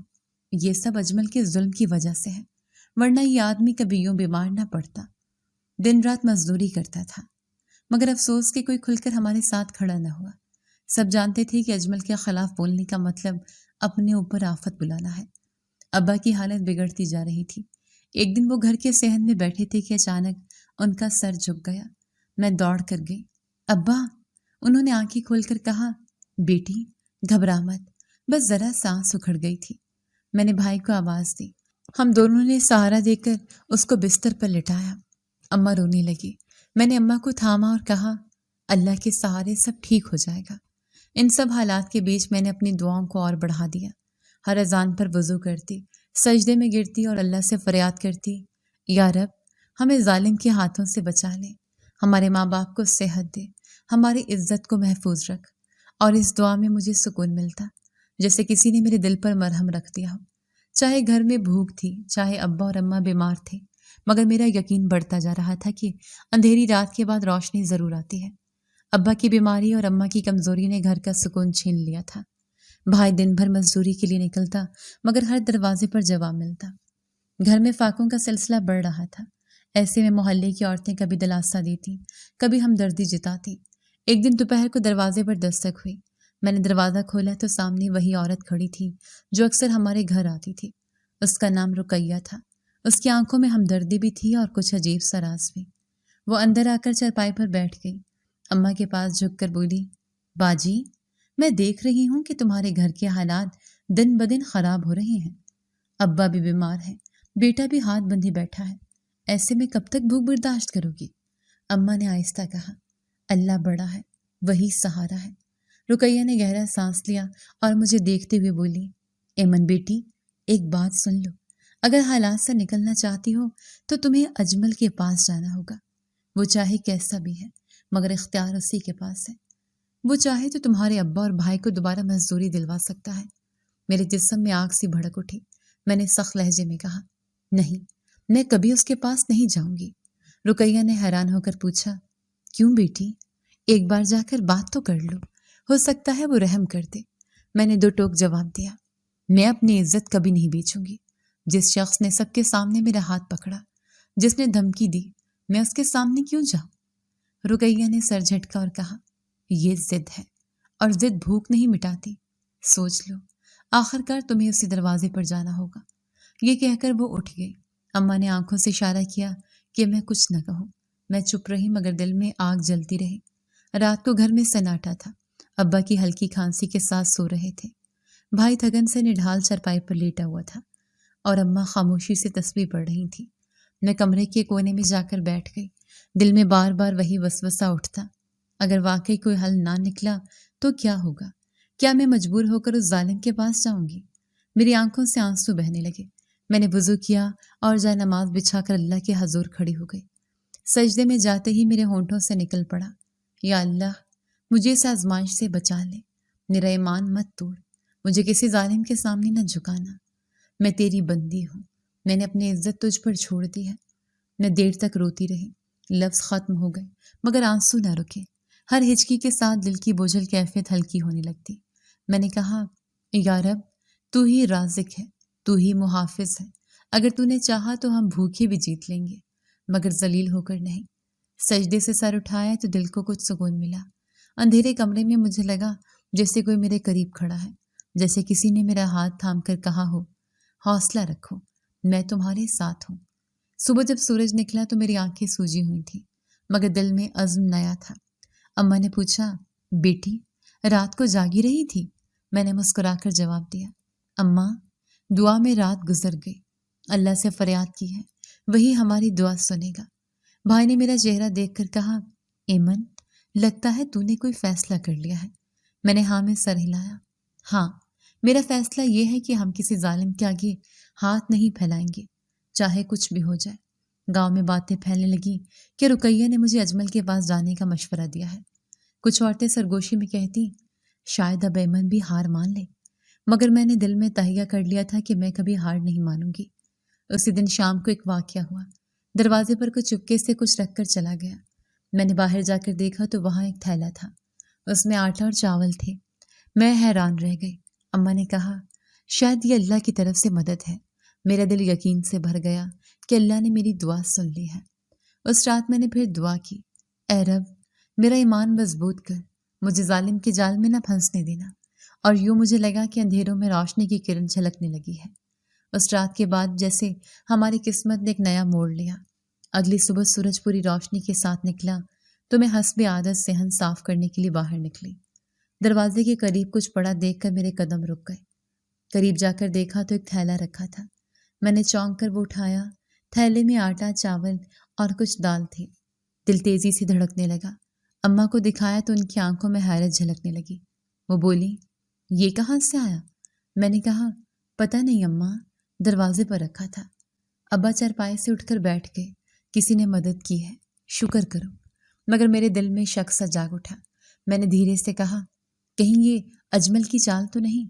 یہ سب اجمل کے ظلم کی وجہ سے ہے، ورنہ یہ آدمی کبھی یوں بیمار نہ پڑتا، دن رات مزدوری کرتا تھا۔ مگر افسوس کہ کوئی کھل کر ہمارے ساتھ کھڑا نہ ہوا۔ سب جانتے تھے کہ اجمل کے خلاف بولنے کا مطلب اپنے اوپر آفت بلانا ہے۔ ابا کی حالت بگڑتی جا رہی تھی۔ ایک دن وہ گھر کے صحن میں بیٹھے تھے کہ اچانک ان کا سر جھک گیا۔ میں دوڑ کر گئی، ابا! انہوں نے آنکھیں کھول کر کہا، بیٹی گھبرا مت، بس ذرا سانس اکھڑ گئی تھی۔ میں نے بھائی کو آواز دی، ہم دونوں نے سہارا دے کر اس کو بستر پر لٹایا۔ اماں رونے لگی، میں نے اماں کو تھاما اور کہا، اللہ کے سہارے سب ٹھیک ہو جائے گا۔ ان سب حالات کے بیچ میں نے اپنی دعاؤں کو اور بڑھا دیا۔ ہر اذان پر وضو کرتی، سجدے میں گرتی اور اللہ سے فریاد کرتی، یا رب ہمیں ظالم کے ہاتھوں سے بچا لے، ہمارے ماں باپ کو صحت دے، ہماری عزت کو محفوظ رکھ۔ اور اس دعا میں مجھے سکون ملتا، جیسے کسی نے میرے دل پر مرہم رکھ دیا ہو۔ چاہے گھر میں بھوک تھی، چاہے ابا اور اماں بیمار تھے، مگر میرا یقین بڑھتا جا رہا تھا کہ اندھیری رات کے بعد روشنی ضرور آتی ہے۔ ابا کی بیماری اور اماں کی کمزوری نے گھر کا سکون چھین لیا تھا۔ بھائی دن بھر مزدوری کے لیے نکلتا، مگر ہر دروازے پر جواب ملتا۔ گھر میں فاقوں کا سلسلہ بڑھ رہا تھا۔ ایسے میں محلے کی عورتیں کبھی دلاسا دیتی، کبھی ہمدردی جتاتی۔ ایک دن دوپہر کو دروازے پر دستک ہوئی۔ میں نے دروازہ کھولا تو سامنے وہی عورت کھڑی تھی جو اکثر ہمارے گھر آتی تھی۔ اس کا نام رقیہ تھا۔ اس کی آنکھوں میں ہمدردی بھی تھی اور کچھ عجیب سا راز بھی۔ وہ اندر آ کر چارپائی پر بیٹھ گئی، اماں کے پاس جھک کر بولی، باجی میں دیکھ رہی ہوں کہ تمہارے گھر کے حالات دن بدن خراب ہو رہے ہیں۔ ابا بھی بیمار ہے، بیٹا بھی ہاتھ بندھے بیٹھا ہے، ایسے میں کب تک بھوک برداشت کرو گی؟ اماں نے آہستہ کہا، اللہ بڑا ہے، وہی سہارا ہے۔ رقیہ نے گہرا سانس لیا اور مجھے دیکھتے ہوئے بولی، ایمن بیٹی ایک بات سن لو، اگر حالات سے نکلنا چاہتی ہو تو تمہیں اجمل کے پاس جانا ہوگا۔ وہ چاہے کیسا بھی ہے مگر اختیار اسی کے پاس ہے۔ وہ چاہے تو تمہارے ابا اور بھائی کو دوبارہ مزدوری دلوا سکتا ہے۔ میرے جسم میں آگ سی بھڑک اٹھی۔ میں نے سخت لہجے میں کہا، نہیں، میں کبھی اس کے پاس نہیں جاؤں گی۔ رقیہ نے حیران ہو کر پوچھا، کیوں بیٹی؟ ایک بار جا کر بات تو کر لو، ہو سکتا ہے وہ رحم کر دے۔ میں نے دو ٹوک جواب دیا، میں اپنی عزت کبھی نہیں بیچوں گی۔ جس شخص نے سب کے سامنے میرا ہاتھ پکڑا، جس نے دھمکی دی، میں اس کے سامنے کیوں جاؤں؟ رقیہ نے سر جھٹکا اور کہا، یہ ضد ہے اور ضد بھوک نہیں مٹاتی، سوچ لو، آخر کار تمہیں اسی دروازے پر جانا ہوگا۔ یہ کہہ کر وہ اٹھ گئی۔ اماں نے آنکھوں سے اشارہ کیا کہ میں کچھ نہ کہوں۔ میں چپ رہی مگر دل میں آگ جلتی رہی۔ رات کو گھر میں سناٹا تھا۔ ابا کی ہلکی کھانسی کے ساتھ سو رہے تھے، بھائی تھکن سے نڈھال چارپائی پر لیٹا ہوا تھا اور اماں خاموشی سے تسبیح پڑھ رہی تھی۔ میں کمرے کے کونے میں جا کر بیٹھ گئی۔ دل میں بار بار وہی وسوسہ اٹھتا، اگر واقعی کوئی حل نہ نکلا تو کیا ہوگا؟ کیا میں مجبور ہو کر اس ظالم کے پاس جاؤں گی؟ میری آنکھوں سے آنسو بہنے لگے۔ میں نے وضو کیا اور جائے نماز بچھا کر اللہ کے حضور کھڑی ہو گئی۔ سجدے میں جاتے ہی میرے ہونٹوں سے نکل پڑا، یا اللہ مجھے اس آزمائش سے بچا لے، میرا ایمان مت توڑ، مجھے کسی ظالم کے سامنے نہ جھکانا۔ میں تیری بندی ہوں، میں نے اپنی عزت تجھ پر چھوڑ دی ہے۔ میں دیر تک روتی رہی، لفظ ختم ہو گئے مگر آنسو نہ رکے۔ ہر ہچکی کے ساتھ دل کی بوجھل کیفیت ہلکی ہونے لگتی۔ میں نے کہا، یا رب تو ہی رازق ہے، تو ہی محافظ ہے، اگر تو نے چاہا تو ہم بھوکے بھی جیت لیں گے مگر ذلیل ہو کر نہیں۔ سجدے سے سر اٹھایا تو دل کو کچھ سکون ملا۔ اندھیرے کمرے میں مجھے لگا جیسے کوئی میرے قریب کھڑا ہے، جیسے کسی نے میرا ہاتھ تھام کر کہا ہو، حوصلہ رکھو، میں تمہارے ساتھ ہوں۔ صبح جب سورج نکلا تو میری آنکھیں سوجی ہوئی تھیں مگر دل میں عزم نیا تھا۔ اماں نے پوچھا، بیٹی رات کو جاگی رہی تھی؟ میں نے مسکرا کر جواب دیا، اماں دعا میں رات گزر گئی، اللہ سے فریاد کی ہے، وہی ہماری دعا سنے گا۔ بھائی نے میرا چہرہ دیکھ کر کہا، ایمن لگتا ہے تو نے کوئی فیصلہ کر لیا ہے۔ میں نے ہاں میں سر ہلایا۔ ہاں، میرا فیصلہ یہ ہے کہ ہم کسی ظالم کے آگے ہاتھ نہیں پھیلائیں گے، چاہے کچھ بھی ہو جائے۔ گاؤں میں باتیں پھیلنے لگیں کہ رقیہ نے مجھے اجمل کے پاس جانے کا مشورہ دیا ہے۔ کچھ عورتیں سرگوشی میں کہتی، شاید اب ایمن بھی ہار مان لے، مگر میں نے دل میں تہیہ کر لیا تھا کہ میں کبھی ہار نہیں مانوں گی۔ اسی دن شام کو ایک واقعہ ہوا۔ دروازے پر کوئی چپکے سے کچھ رکھ کر چلا گیا۔ میں نے باہر جا کر دیکھا تو وہاں ایک تھیلا تھا، اس میں آٹا اور چاول تھے۔ میں حیران رہ گئی۔ اماں نے کہا، شاید یہ اللہ کی طرف سے مدد ہے۔ میرا دل یقین سے بھر گیا کہ اللہ نے میری دعا سن لی ہے۔ اس رات میں نے پھر دعا کی، اے رب میرا ایمان مضبوط کر، مجھے ظالم کے جال میں نہ پھنسنے دینا۔ اور یوں مجھے لگا کہ اندھیروں میں روشنی کی کرن جھلکنے لگی ہے۔ اس رات کے بعد جیسے ہماری قسمت نے ایک نیا موڑ لیا۔ اگلی صبح سورج پوری روشنی کے ساتھ نکلا تو میں حسب عادت صحن صاف کرنے کے لیے باہر نکلی۔ دروازے کے قریب کچھ پڑا دیکھ کر میرے قدم رک گئے۔ قریب جا کر دیکھا تو ایک تھیلا رکھا تھا۔ میں نے چونک کر وہ اٹھایا۔ تھیلے میں آٹا، چاول اور کچھ دال تھی۔ دل تیزی سے دھڑکنے لگا۔ اماں کو دکھایا تو ان کی آنکھوں میں حیرت جھلکنے لگی۔ وہ بولی، یہ کہاں سے آیا؟ میں نے کہا، پتہ نہیں اماں، دروازے پر رکھا تھا۔ ابا چارپائی سے اٹھ کر بیٹھ گئے۔ کسی نے مدد کی ہے، شکر کرو۔ مگر میرے دل میں شک سا جاگ اٹھا۔ میں نے دھیرے سے کہا، کہیں یہ اجمل کی چال تو نہیں؟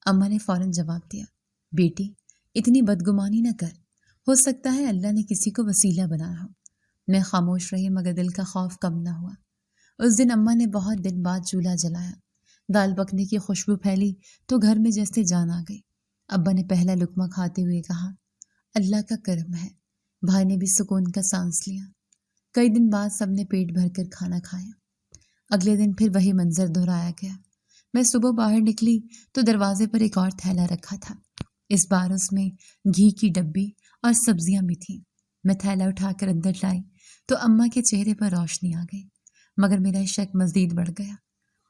اماں نے فوراً جواب دیا، بیٹی اتنی بدگمانی نہ کر، ہو سکتا ہے اللہ نے کسی کو وسیلہ بنایا ہو۔ میں خاموش رہی مگر دل کا خوف کم نہ ہوا۔ اس دن اماں نے بہت دن بعد چولہا جلایا، دال پکنے کی خوشبو پھیلی تو گھر میں جیسے جان آ گئی۔ ابا نے پہلا لقمہ کھاتے ہوئے کہا، اللہ کا کرم ہے۔ بھائی نے بھی سکون کا سانس لیا۔ کئی دن بعد سب نے پیٹ بھر کر کھانا کھایا۔ اگلے دن پھر وہی منظر دہرایا گیا۔ میں صبح باہر نکلی تو دروازے پر ایک اور تھیلا رکھا تھا۔ اس بار اس میں گھی کی ڈبی اور سبزیاں بھی تھیں۔ میں تھیلا اٹھا کر اندر لائی تو اماں کے چہرے پر روشنی آ گئی، مگر میرا شک مزید بڑھ گیا۔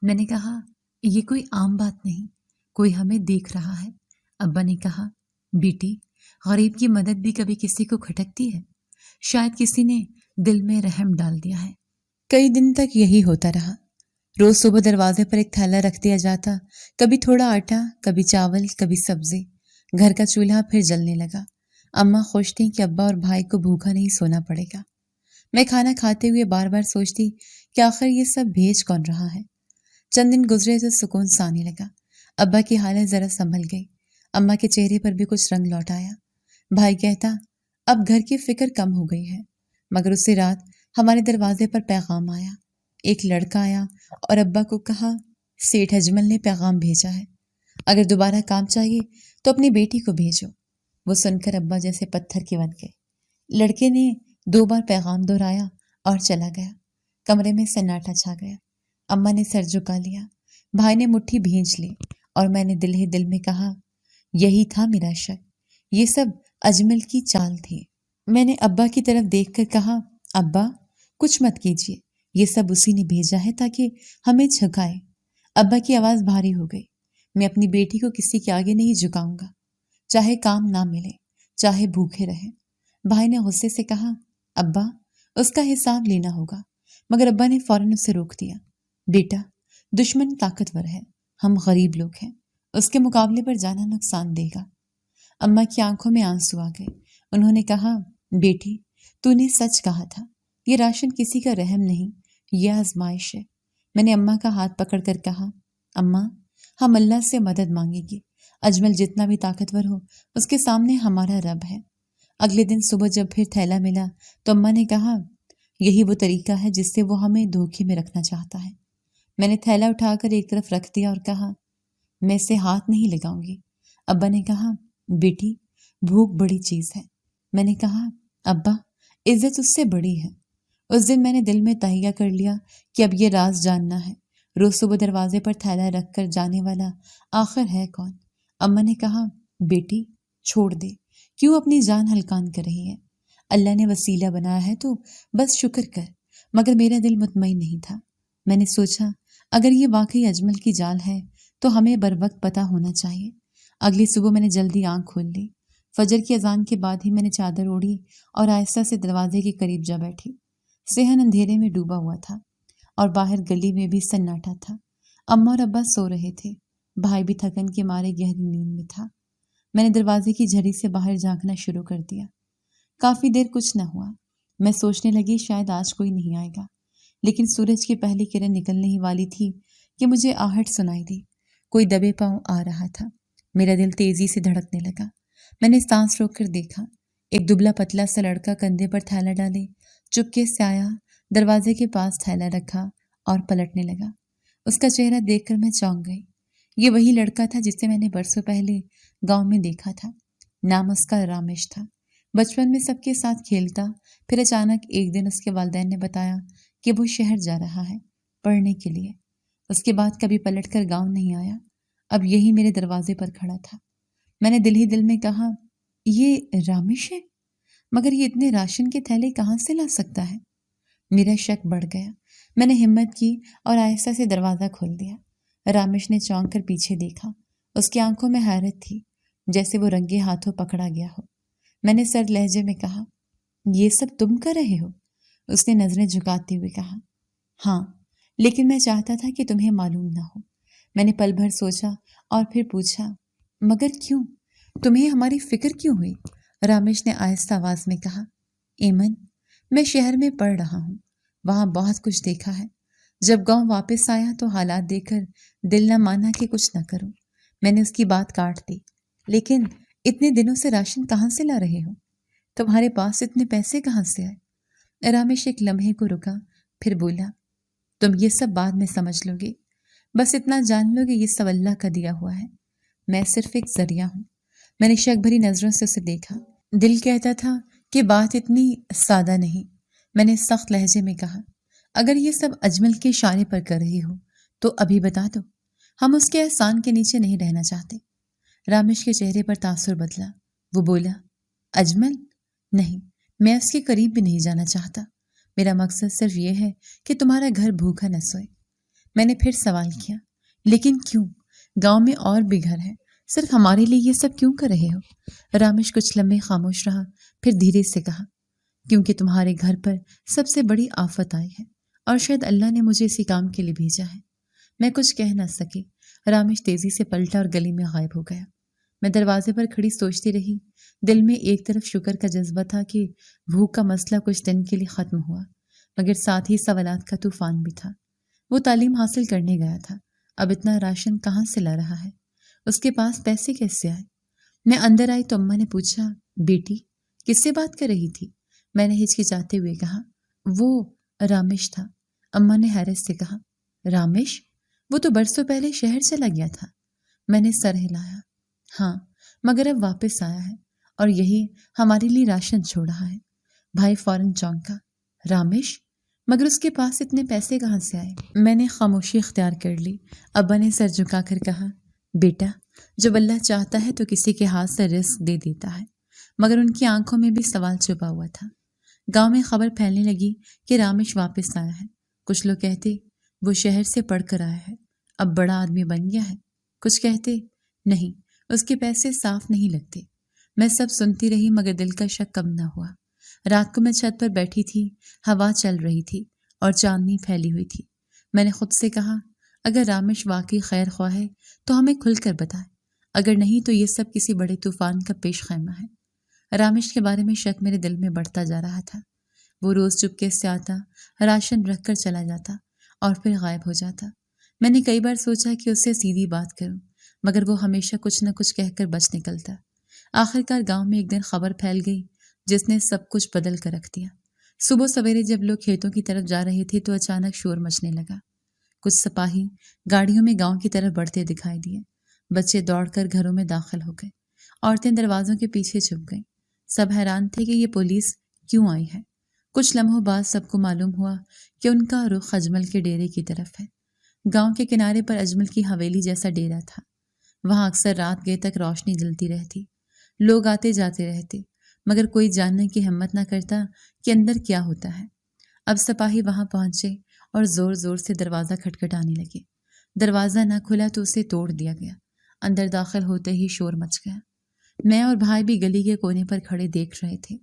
میں نے کہا، یہ کوئی عام بات نہیں، کوئی ہمیں دیکھ رہا ہے۔ ابا نے کہا، بیٹی غریب کی مدد بھی کبھی کسی کو کھٹکتی ہے، شاید کسی نے دل میں رحم ڈال دیا ہے۔ کئی دن تک یہی ہوتا رہا۔ روز صبح دروازے پر ایک تھیلا رکھ دیا جاتا، کبھی تھوڑا آٹا، کبھی چاول، کبھی سبزی۔ گھر کا چولہا پھر جلنے لگا۔ اماں خوش تھیں کہ ابا اور بھائی کو بھوکا نہیں سونا پڑے گا۔ میں کھانا کھاتے ہوئے بار بار سوچتی کہ آخر یہ سب بھیج کون رہا ہے۔ چند دن گزرے تو سکون سا آنے لگا۔ ابا کی حالت ذرا سنبھل گئی، اماں کے چہرے پر بھی کچھ رنگ لوٹ آیا۔ بھائی کہتا، اب گھر کی فکر کم ہو گئی ہے۔ مگر اسی رات ہمارے دروازے پر پیغام آیا۔ ایک لڑکا آیا اور ابا کو کہا، سیٹھ اجمل نے پیغام بھیجا ہے، اگر دوبارہ کام چاہیے تو اپنی بیٹی کو بھیجو۔ وہ سن کر ابا جیسے پتھر کے بن گئے۔ لڑکے نے 2 بار پیغام دہرایا اور چلا گیا۔ کمرے میں سناٹا چھا گیا۔ اماں نے سر جھکا لیا، بھائی نے مٹھی بھینچ لی اور میں نے دل ہی دل میں کہا، یہی تھا میرا شک، یہ سب اجمل کی چال تھی۔ میں نے ابا کی طرف دیکھ کر کہا، ابا کچھ مت کیجیے، یہ سب اسی نے بھیجا ہے تاکہ ہمیں جھکائے۔ ابا کی آواز بھاری ہو گئی۔ میں اپنی بیٹی کو کسی کے آگے نہیں جھکاؤں گا، چاہے کام نہ ملے، چاہے بھوکے رہے۔ بھائی نے غصے سے کہا، ابا اس کا حساب لینا ہوگا۔ مگر ابا نے فوراً اسے روک دیا، بیٹا دشمن طاقتور ہے، ہم غریب لوگ ہیں، اس کے مقابلے پر جانا نقصان دے گا۔ اماں کی آنکھوں میں آنسو آ گئے۔ انہوں نے کہا، بیٹی تو نے سچ کہا تھا، یہ راشن کسی کا رحم نہیں، یہ آزمائش ہے۔ میں نے اماں کا ہاتھ پکڑ کر کہا، اماں ہم اللہ سے مدد مانگیں گے، اجمل جتنا بھی طاقتور ہو اس کے سامنے ہمارا رب ہے۔ اگلے دن صبح جب پھر تھیلا ملا تو اماں نے کہا، یہی وہ طریقہ ہے جس سے وہ ہمیں دھوکے میں رکھنا چاہتا ہے۔ میں نے تھیلا اٹھا کر ایک طرف رکھ دیا اور کہا، میں اسے ہاتھ نہیں لگاؤں گی۔ ابا نے کہا، بیٹی بھوک بڑی چیز ہے۔ میں نے کہا، ابا عزت اس سے بڑی ہے۔ اس دن میں نے دل میں تہیہ کر لیا کہ اب یہ راز جاننا ہے، روز صبح دروازے پر تھیلا رکھ کر جانے والا آخر ہے کون؟ اماں نے کہا، بیٹی چھوڑ دے، کیوں اپنی جان ہلکان کر رہی ہے؟ اللہ نے وسیلہ بنایا ہے تو بس شکر کر۔ مگر میرا دل مطمئن نہیں تھا۔ میں نے سوچا، اگر یہ واقعی اجمل کی جال ہے تو ہمیں بروقت پتہ ہونا چاہیے۔ اگلی صبح میں نے جلدی آنکھ کھول لی۔ فجر کی اذان کے بعد ہی میں نے چادر اوڑھی اور آہستہ سے دروازے کے قریب جا بیٹھی۔ صحن اندھیرے میں ڈوبا ہوا تھا اور باہر گلی میں بھی سناٹا تھا۔ اماں اور ابا سو رہے تھے، بھائی بھی تھکن کے مارے گہری نیند میں تھا۔ میں نے دروازے کی جھری سے باہر جھانکنا شروع کر دیا۔ کافی دیر کچھ نہ ہوا۔ میں سوچنے لگی شاید آج کوئی نہیں آئے گا، لیکن سورج کی پہلی کرن نکلنے ہی والی تھی کہ مجھے آہٹ سنائی دی۔ کوئی دبے پاؤں آ رہا تھا۔ میرا دل تیزی سے دھڑکنے لگا۔ میں نے سانس روک کر دیکھا۔ ایک دبلا پتلا سا لڑکا کندھے پر تھیلا ڈالے چپکے سے آیا، دروازے کے پاس تھیلا رکھا اور پلٹنے لگا۔ اس کا چہرہ دیکھ کر میں چونک گئی۔ یہ وہی لڑکا تھا جسے میں نے برسوں پہلے گاؤں میں دیکھا تھا۔ نام اس کا رامش تھا۔ بچپن میں سب کے ساتھ کھیلتا، پھر اچانک ایک دن اس کے والدین نے بتایا کہ وہ شہر جا رہا ہے پڑھنے کے لیے۔ اس کے بعد کبھی پلٹ کر گاؤں نہیں آیا۔ اب یہی میرے دروازے پر کھڑا تھا۔ میں نے دل ہی دل میں کہا، یہ رامش ہے؟ مگر یہ اتنے راشن کے تھیلے کہاں سے لا سکتا ہے؟ میرا شک بڑھ گیا۔ میں نے ہمت کی اور آہستہ سے دروازہ کھول دیا۔ رامش نے چونک کر پیچھے دیکھا۔ اس کی آنکھوں میں حیرت تھی، جیسے وہ رنگے ہاتھوں پکڑا گیا ہو۔ میں نے سرد لہجے میں کہا، یہ سب تم کر رہے ہو؟ اس نے نظریں جھکاتے ہوئے کہا، ہاں لیکن میں چاہتا تھا کہ تمہیں معلوم نہ ہو۔ میں نے پل بھر سوچا اور پھر پوچھا، مگر کیوں؟ تمہیں ہماری فکر کیوں ہوئی؟ رامیش نے آہستہ آواز میں کہا، ایمن، میں شہر میں پڑھ رہا ہوں، وہاں بہت کچھ دیکھا ہے۔ جب گاؤں واپس آیا تو حالات دیکھ کر دل نہ مانا کہ کچھ نہ کروں۔ میں نے اس کی بات کاٹ دی، لیکن اتنے دنوں سے راشن کہاں سے لا رہے ہو؟ تمہارے پاس اتنے پیسے کہاں سے آئے؟ رامیش ایک لمحے کو رکا، پھر بولا، تم یہ سب بعد میں سمجھ لو گے، بس اتنا جان لو کہ یہ سب اللہ کا دیا ہوا ہے، میں صرف ایک ذریعہ ہوں۔ میں نے شک بھری نظروں سے اسے دیکھا۔ دل کہتا تھا کہ بات اتنی سادہ نہیں۔ میں نے سخت لہجے میں کہا، اگر یہ سب اجمل کے اشارے پر کر رہی ہو تو ابھی بتا دو، ہم اس کے احسان کے نیچے نہیں رہنا چاہتے۔ رامیش کے چہرے پر تاثر بدلا، وہ بولا، اجمل؟ نہیں، میں اس کے قریب بھی نہیں جانا چاہتا، میرا مقصد صرف یہ ہے کہ تمہارا گھر بھوکا نہ سوئے۔ میں نے پھر سوال کیا، لیکن کیوں؟ گاؤں میں اور بھی گھر ہیں، صرف ہمارے لیے یہ سب کیوں کر رہے ہو؟ رامیش کچھ لمحے خاموش رہا، پھر دھیرے سے کہا، کیونکہ تمہارے گھر پر سب سے بڑی آفت آئی ہے، اور شاید اللہ نے مجھے اسی کام کے لیے بھیجا ہے۔ میں کچھ کہہ نہ سکی۔ رامیش تیزی سے پلٹا اور گلی میں غائب ہو گیا۔ میں دروازے پر کھڑی سوچتی رہی۔ دل میں ایک طرف شکر کا جذبہ تھا کہ بھوک کا مسئلہ کچھ دن کے لیے ختم ہوا، مگر ساتھ ہی سوالات کا طوفان بھی تھا۔ وہ تعلیم حاصل کرنے گیا تھا، اب اتنا راشن کہاں سے لا رہا ہے؟ اس کے پاس پیسے کیسے آئے؟ میں اندر آئی تو اماں نے پوچھا، بیٹی کس سے بات کر رہی تھی؟ میں نے ہچکچاتے ہوئے کہا، وہ رامیش تھا۔ اماں نے حیرت سے کہا، رامیش؟ وہ تو برسوں پہلے شہر چلا گیا تھا۔ میں نے سر ہلایا، ہاں، مگر اب واپس آیا ہے اور یہی ہمارے لیے راشن چھوڑ رہا ہے۔ بھائی فوراً چونکا، رامیش؟ مگر اس کے پاس اتنے پیسے کہاں سے آئے؟ میں نے خاموشی اختیار کر لی۔ ابا نے سر جھکا کر کہا، بیٹا، جب اللہ چاہتا ہے تو کسی کے ہاتھ سے رزق دے دیتا ہے۔ مگر ان کی آنکھوں میں بھی سوال چھپا ہوا تھا۔ گاؤں میں خبر پھیلنے لگی کہ رامیش واپس آیا ہے۔ کچھ لوگ کہتے وہ شہر سے پڑھ کر آیا ہے، اب بڑا آدمی بن گیا ہے۔ کچھ کہتے نہیں، اس کے پیسے صاف نہیں لگتے۔ میں سب سنتی رہی مگر دل کا شک کم نہ ہوا۔ رات کو میں چھت پر بیٹھی تھی، ہوا چل رہی تھی اور چاندنی پھیلی ہوئی تھی۔ میں نے خود سے کہا، اگر رامیش واقعی خیر خواہ ہے تو ہمیں کھل کر بتائے، اگر نہیں تو یہ سب کسی بڑے طوفان کا پیش خیمہ ہے۔ رامیش کے بارے میں شک میرے دل میں بڑھتا جا رہا تھا۔ وہ روز چپکے سے آتا، راشن رکھ کر چلا جاتا اور پھر غائب ہو جاتا۔ میں نے کئی بار سوچا کہ اس سے سیدھی بات کروں، مگر وہ ہمیشہ کچھ نہ کچھ کہہ کر بچ نکلتا۔ آخرکار گاؤں میں ایک دن خبر پھیل گئی جس نے سب کچھ بدل کر رکھ دیا۔ صبح سویرے جب لوگ کھیتوں کی طرف جا رہے تھے تو اچانک شور مچنے لگا۔ کچھ سپاہی گاڑیوں میں گاؤں کی طرف بڑھتے دکھائی دیے۔ بچے دوڑ کر گھروں میں داخل ہو گئے، عورتیں دروازوں کے پیچھے چھپ گئیں۔ سب حیران تھے کہ یہ پولیس کیوں آئی ہے۔ کچھ لمحوں بعد سب کو معلوم ہوا کہ ان کا رخ اجمل کے ڈیرے کی طرف ہے۔ گاؤں کے کنارے پر اجمل کی حویلی جیسا ڈیرا تھا۔ وہاں اکثر رات گئے تک روشنی جلتی رہتی، لوگ آتے جاتے رہتے، مگر کوئی جاننے کی ہمت نہ کرتا کہ اندر کیا ہوتا ہے۔ اب سپاہی وہاں پہنچے اور زور زور سے دروازہ کھٹکھٹانے لگے۔ دروازہ نہ کھلا تو اسے توڑ دیا گیا۔ اندر داخل ہوتے ہی شور مچ گیا۔ میں اور بھائی بھی گلی کے کونے پر کھڑے دیکھ رہے تھے۔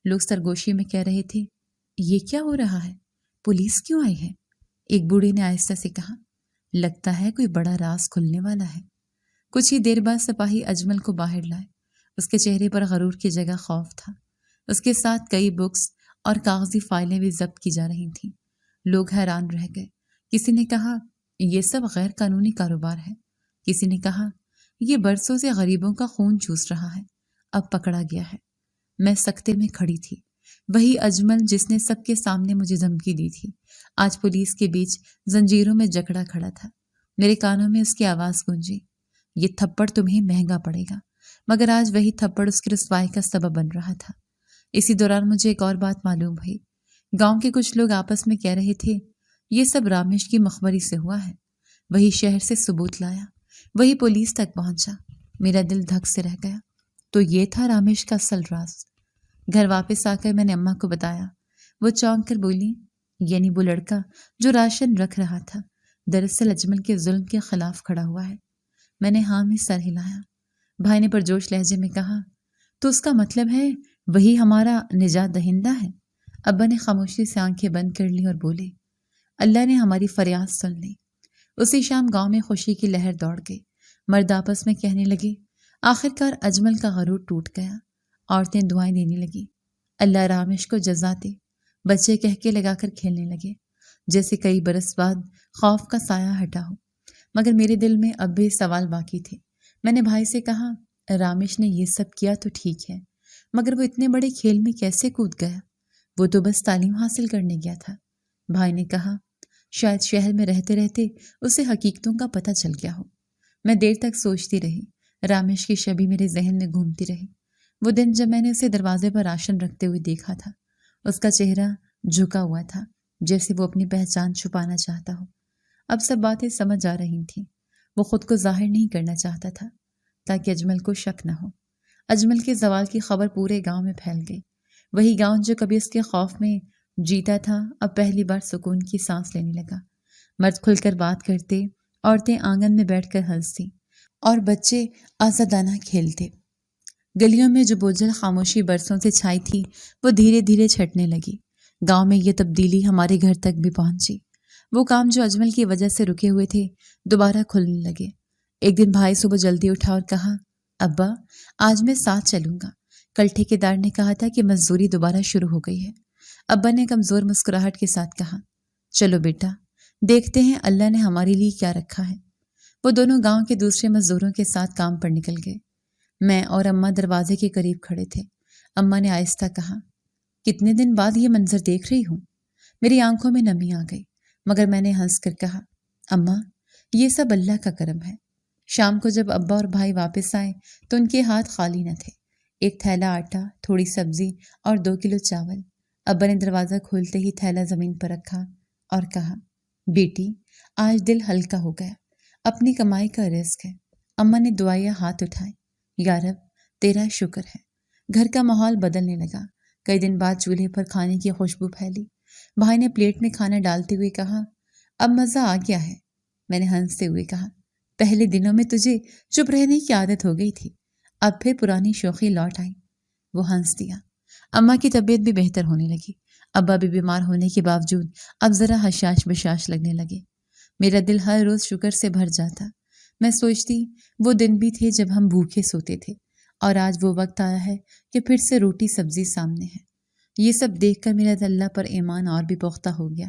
لوگ سرگوشی میں کہہ رہے تھے، یہ کیا ہو رہا ہے؟ پولیس کیوں آئی ہے؟ ایک بوڑھے نے آہستہ سے کہا، لگتا ہے کوئی بڑا راز کھلنے والا ہے۔ کچھ ہی دیر بعد سپاہی اجمل کو باہر لائے۔ اس کے چہرے پر غرور کی جگہ خوف تھا۔ اس کے ساتھ کئی بکس اور کاغذی فائلیں بھی ضبط کی جا رہی تھیں۔ لوگ حیران رہ گئے۔ کسی نے کہا، یہ سب غیر قانونی کاروبار ہے۔ کسی نے کہا، یہ برسوں سے غریبوں کا خون چوس رہا ہے، اب پکڑا گیا ہے۔ میں سکتے میں کھڑی تھی۔ وہی اجمل جس نے سب کے سامنے مجھے دھمکی دی تھی، آج پولیس کے بیچ زنجیروں میں جکڑا کھڑا تھا۔ میرے کانوں میں اس کی آواز گونجی، یہ تھپڑ تمہیں مہنگا پڑے گا۔ مگر آج وہی تھپڑ اس کی رسوائی کا سبب بن رہا تھا۔ اسی دوران مجھے ایک اور بات معلوم ہوئی۔ گاؤں کے کچھ لوگ آپس میں کہہ رہے تھے، یہ سب رامیش کی مخبری سے ہوا ہے۔ وہی شہر سے ثبوت لایا، وہی پولیس تک پہنچا۔ میرا دل دھک سے رہ گیا۔ تو یہ تھا رامیش کا اصل راز۔ گھر واپس آ کر میں نے اماں کو بتایا۔ وہ چونک کر بولی، یعنی وہ لڑکا جو راشن رکھ رہا تھا دراصل اجمل کے ظلم کے خلاف کھڑا ہوا ہے۔ میں نے ہاں میں سر ہلایا۔ بھائی نے پرجوش لہجے میں کہا، تو اس کا مطلب ہے وہی ہمارا نجات دہندہ ہے؟ ابا نے خاموشی سے آنکھیں بند کر لی اور بولے، اللہ نے ہماری فریاد سن لی۔ اسی شام گاؤں میں خوشی کی لہر دوڑ گئی۔ مرد آپس میں کہنے لگے، آخرکار اجمل کا غرور ٹوٹ گیا۔ عورتیں دعائیں دینے لگی، اللہ رامش کو جزا دے۔ بچے کہکے لگا کر کھیلنے لگے جیسے کئی برس بعد خوف کا سایہ ہٹا ہو۔ مگر میرے دل میں اب بھی سوال باقی تھے۔ میں نے بھائی سے کہا، رامش نے یہ سب کیا تو ٹھیک ہے، مگر وہ اتنے بڑے کھیل میں کیسے کود گیا؟ وہ تو بس تعلیم حاصل کرنے گیا تھا۔ بھائی نے کہا، شاید شہر میں رہتے رہتے اسے حقیقتوں کا پتہ چل گیا ہو۔ میں دیر تک سوچتی رہی۔ رامش کی شبیہ میرے ذہن میں گھومتی رہی۔ وہ دن جب میں نے اسے دروازے پر راشن رکھتے ہوئے دیکھا تھا، اس کا چہرہ جھکا ہوا تھا جیسے وہ اپنی پہچان چھپانا چاہتا ہو۔ اب سب باتیں سمجھ آ رہی تھیں۔ وہ خود کو ظاہر نہیں کرنا چاہتا تھا تاکہ اجمل کو شک نہ ہو۔ اجمل کے زوال کی خبر پورے گاؤں میں پھیل گئی۔ وہی گاؤں جو کبھی اس کے خوف میں جیتا تھا اب پہلی بار سکون کی سانس لینے لگا۔ مرد کھل کر بات کرتے، عورتیں آنگن میں بیٹھ کر ہنستی اور بچے آزادانہ کھیلتے۔ گلیوں میں جو بوجھل خاموشی برسوں سے چھائی تھی وہ دھیرے دھیرے چھٹنے لگی۔ گاؤں میں یہ تبدیلی ہمارے گھر تک بھی پہنچی۔ وہ کام جو اجمل کی وجہ سے رکے ہوئے تھے دوبارہ کھلنے لگے۔ ایک دن بھائی صبح جلدی اٹھا اور کہا، ابا آج میں ساتھ چلوں گا۔ کل ٹھیکیدار نے کہا تھا کہ مزدوری دوبارہ شروع ہو گئی ہے۔ ابا نے کمزور مسکراہٹ کے ساتھ کہا، چلو بیٹا، دیکھتے ہیں اللہ نے ہمارے لیے کیا رکھا ہے۔ وہ دونوں گاؤں کے دوسرے مزدوروں کے ساتھ کام پر نکل گئے۔ میں اور اماں دروازے کے قریب کھڑے تھے۔ اماں نے آہستہ کہا، کتنے دن بعد یہ منظر دیکھ رہی ہوں۔ میری آنکھوں میں نمی آ گئی، مگر میں نے ہنس کر کہا، اماں یہ سب اللہ کا کرم ہے۔ شام کو جب ابا اور بھائی واپس آئے تو ان کے ہاتھ خالی نہ تھے۔ ایک تھیلا آٹا، تھوڑی سبزی اور 2 کلو چاول۔ ابا نے دروازہ کھولتے ہی تھیلا زمین پر رکھا اور کہا، بیٹی آج دل ہلکا ہو گیا، اپنی کمائی کا رزق ہے۔ اماں نے دعائیا ہاتھ اٹھائے، یا رب تیرا شکر ہے۔ گھر کا ماحول بدلنے لگا۔ کئی دن بعد چولہے پر کھانے کی خوشبو پھیلی۔ بھائی نے پلیٹ میں کھانا ڈالتے ہوئے کہا، اب مزہ آ گیا ہے۔ میں نے ہنستے ہوئے کہا، پہلے دنوں میں تجھے چپ رہنے کی عادت ہو گئی تھی، اب پھر پرانی شوخی لوٹ آئی۔ وہ ہنس دیا۔ اماں کی طبیعت بھی بہتر ہونے لگی۔ ابا بھی بیمار ہونے کے باوجود اب ذرا حشاش بشاش لگنے لگے۔ میرا دل ہر روز شکر سے بھر جاتا۔ میں سوچتی وہ دن بھی تھے جب ہم بھوکے سوتے تھے، اور آج وہ وقت آیا ہے کہ پھر سے روٹی سبزی سامنے ہے۔ یہ سب دیکھ کر میرا اللہ پر ایمان اور بھی پختہ ہو گیا۔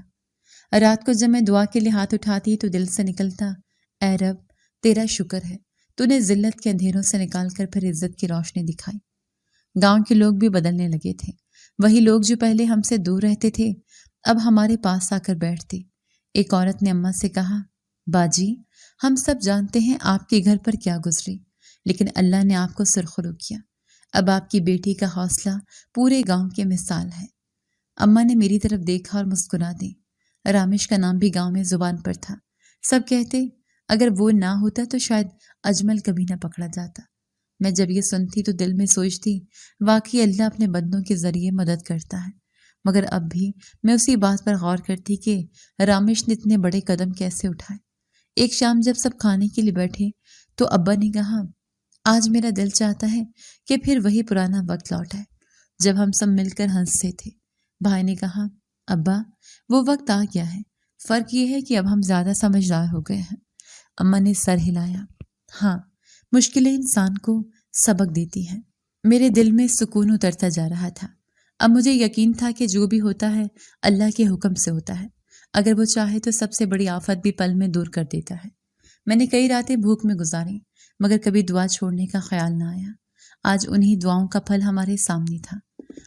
رات کو جب میں دعا کے لیے ہاتھ اٹھاتی تو دل سے نکلتا، اے رب تیرا شکر ہے، تو نے ذلت کے اندھیروں سے نکال کر پھر عزت کی روشنی دکھائی۔ گاؤں کے لوگ بھی بدلنے لگے تھے۔ وہی لوگ جو پہلے ہم سے دور رہتے تھے اب ہمارے پاس آ کر بیٹھتے۔ ایک عورت نے اماں سے کہا، باجی ہم سب جانتے ہیں آپ کے گھر پر کیا گزری، لیکن اللہ نے آپ کو سرخرو کیا۔ اب آپ کی بیٹی کا حوصلہ پورے گاؤں کی مثال ہے۔ اماں نے میری طرف دیکھا اور مسکرا دی۔ رامش کا نام بھی گاؤں میں زبان پر تھا۔ سب کہتے اگر وہ نہ ہوتا تو شاید اجمل کبھی نہ پکڑا جاتا۔ میں جب یہ سنتی تو دل میں سوچتی، واقعی اللہ اپنے بندوں کے ذریعے مدد کرتا ہے۔ مگر اب بھی میں اسی بات پر غور کرتی کہ رامش نے اتنے بڑے قدم کیسے اٹھائے۔ ایک شام جب سب کھانے کے لیے بیٹھے تو ابا نے کہا، آج میرا دل چاہتا ہے کہ پھر وہی پرانا وقت لوٹ آئے جب ہم سب مل کر ہنستے تھے۔ بھائی نے کہا، ابا وہ وقت آ گیا ہے، فرق یہ ہے کہ اب ہم زیادہ سمجھدار ہو گئے ہیں۔ اماں نے سر ہلایا، ہاں مشکلیں انسان کو سبق دیتی ہیں۔ میرے دل میں سکون اترتا جا رہا تھا۔ اب مجھے یقین تھا کہ جو بھی ہوتا ہے اللہ کے حکم سے ہوتا ہے۔ اگر وہ چاہے تو سب سے بڑی آفت بھی پل میں دور کر دیتا ہے۔ میں نے کئی راتیں بھوک میں گزاری، مگر کبھی دعا چھوڑنے کا خیال نہ آیا۔ آج انہی دعاؤں کا پھل ہمارے سامنے تھا۔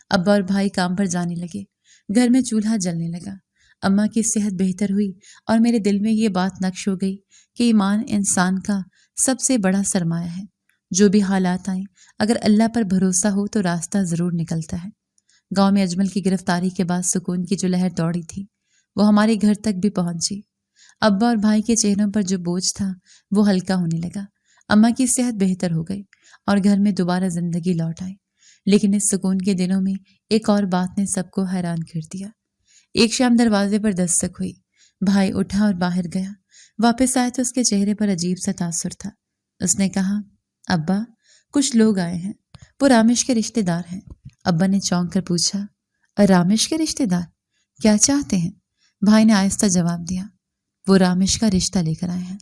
ابا اور بھائی کام پر جانے لگے، گھر میں چولہا جلنے لگا۔ اماں کی صحت بہتر ہوئی اور میرے دل میں یہ بات نقش ہو گئی کہ ایمان انسان کا سب سے بڑا سرمایہ ہے۔ جو بھی حالات آئیں، اگر اللہ پر بھروسہ ہو تو راستہ ضرور نکلتا ہے۔ گاؤں میں اجمل کی گرفتاری کے بعد سکون کی جو لہر دوڑی تھی وہ ہمارے گھر تک بھی پہنچی۔ ابا اور بھائی کے چہروں پر جو بوجھ تھا وہ ہلکا ہونے لگا۔ اماں کی صحت بہتر ہو گئی اور گھر میں دوبارہ زندگی لوٹ آئی۔ لیکن اس سکون کے دنوں میں ایک اور بات نے سب کو حیران کر دیا۔ ایک شام دروازے پر دستک ہوئی۔ بھائی اٹھا اور باہر گیا۔ واپس آئے تو اس کے چہرے پر عجیب سا تاثر تھا۔ اس نے کہا، ابا کچھ لوگ آئے ہیں، وہ رامش کے رشتے دار ہیں۔ ابا نے چونک کر پوچھا، رامش کے رشتے دار کیا چاہتے ہیں؟ بھائی نے آہستہ جواب دیا، وہ رامش کا رشتہ لے کر آئے ہیں۔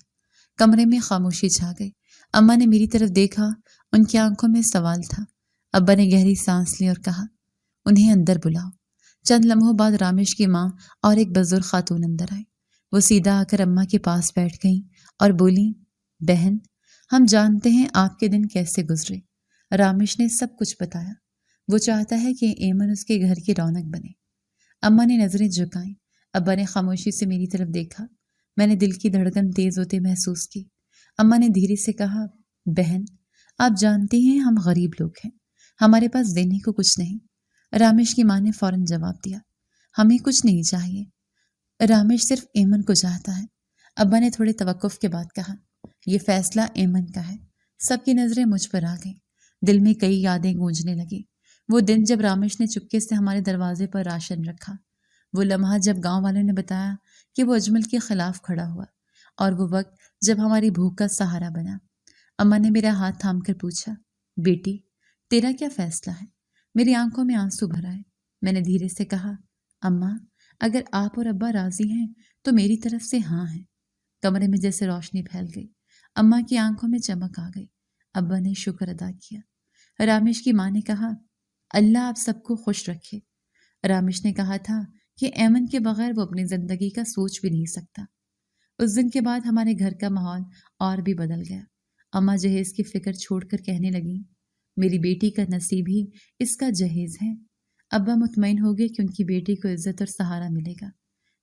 کمرے میں خاموشی چھا گئی۔ اماں نے میری طرف دیکھا، ان کی آنکھوں میں سوال تھا۔ ابا نے گہری سانس لی اور کہا، انہیں اندر بلاؤ۔ چند لمحوں بعد رامش کی ماں اور ایک بزرگ خاتون اندر آئی۔ وہ سیدھا آ کر اماں کے پاس بیٹھ گئیں اور بولیں، بہن، ہم جانتے ہیں آپ کے دن کیسے گزرے۔ رامش نے سب کچھ بتایا۔ وہ چاہتا ہے کہ ایمن اس کے گھر کی رونق بنے۔ اماں نے نظریں جھکائیں۔ ابا نے خاموشی سے میری طرف دیکھا۔ میں نے دل کی دھڑکن تیز ہوتے محسوس کی۔ اماں نے دھیرے سے کہا، بہن، آپ جانتی ہیں ہم غریب لوگ ہیں، ہمارے پاس دینے کو کچھ نہیں۔ رامش کی ماں نے فوراً جواب دیا، ہمیں کچھ نہیں چاہیے، رامش صرف ایمن کو چاہتا ہے۔ ابا نے تھوڑے توقف کے بعد کہا، یہ فیصلہ ایمن کا ہے۔ سب کی نظریں مجھ پر آ گئیں۔ دل میں کئی یادیں گونجنے لگیں۔ وہ دن جب رامش نے چپکے سے ہمارے دروازے پر راشن رکھا، وہ لمحہ جب گاؤں والوں نے بتایا کہ وہ اجمل کے خلاف کھڑا ہوا، اور وہ وقت جب ہماری بھوک کا سہارا بنا۔ اماں نے میرا ہاتھ تھام کر پوچھا، بیٹی، تیرا کیا فیصلہ ہے؟ میری آنکھوں میں آنسو بھر آئے۔ میں نے دھیرے سے کہا، اماں، اگر آپ اور ابا راضی ہیں تو میری طرف سے ہاں ہے۔ کمرے میں جیسے روشنی پھیل گئی۔ اماں کی آنکھوں میں چمک آ گئی۔ ابا نے شکر ادا کیا۔ رامش کی ماں نے کہا، اللہ آپ سب کو خوش رکھے۔ رامش نے کہا تھا کہ ایمن کے بغیر وہ اپنی زندگی کا سوچ بھی نہیں سکتا۔ اس دن کے بعد ہمارے گھر کا ماحول اور بھی بدل گیا۔ اماں جہیز کی فکر چھوڑ کر کہنے لگی، میری بیٹی کا نصیب ہی اس کا جہیز ہے۔ ابا مطمئن ہو گئے کہ ان کی بیٹی کو عزت اور سہارا ملے گا۔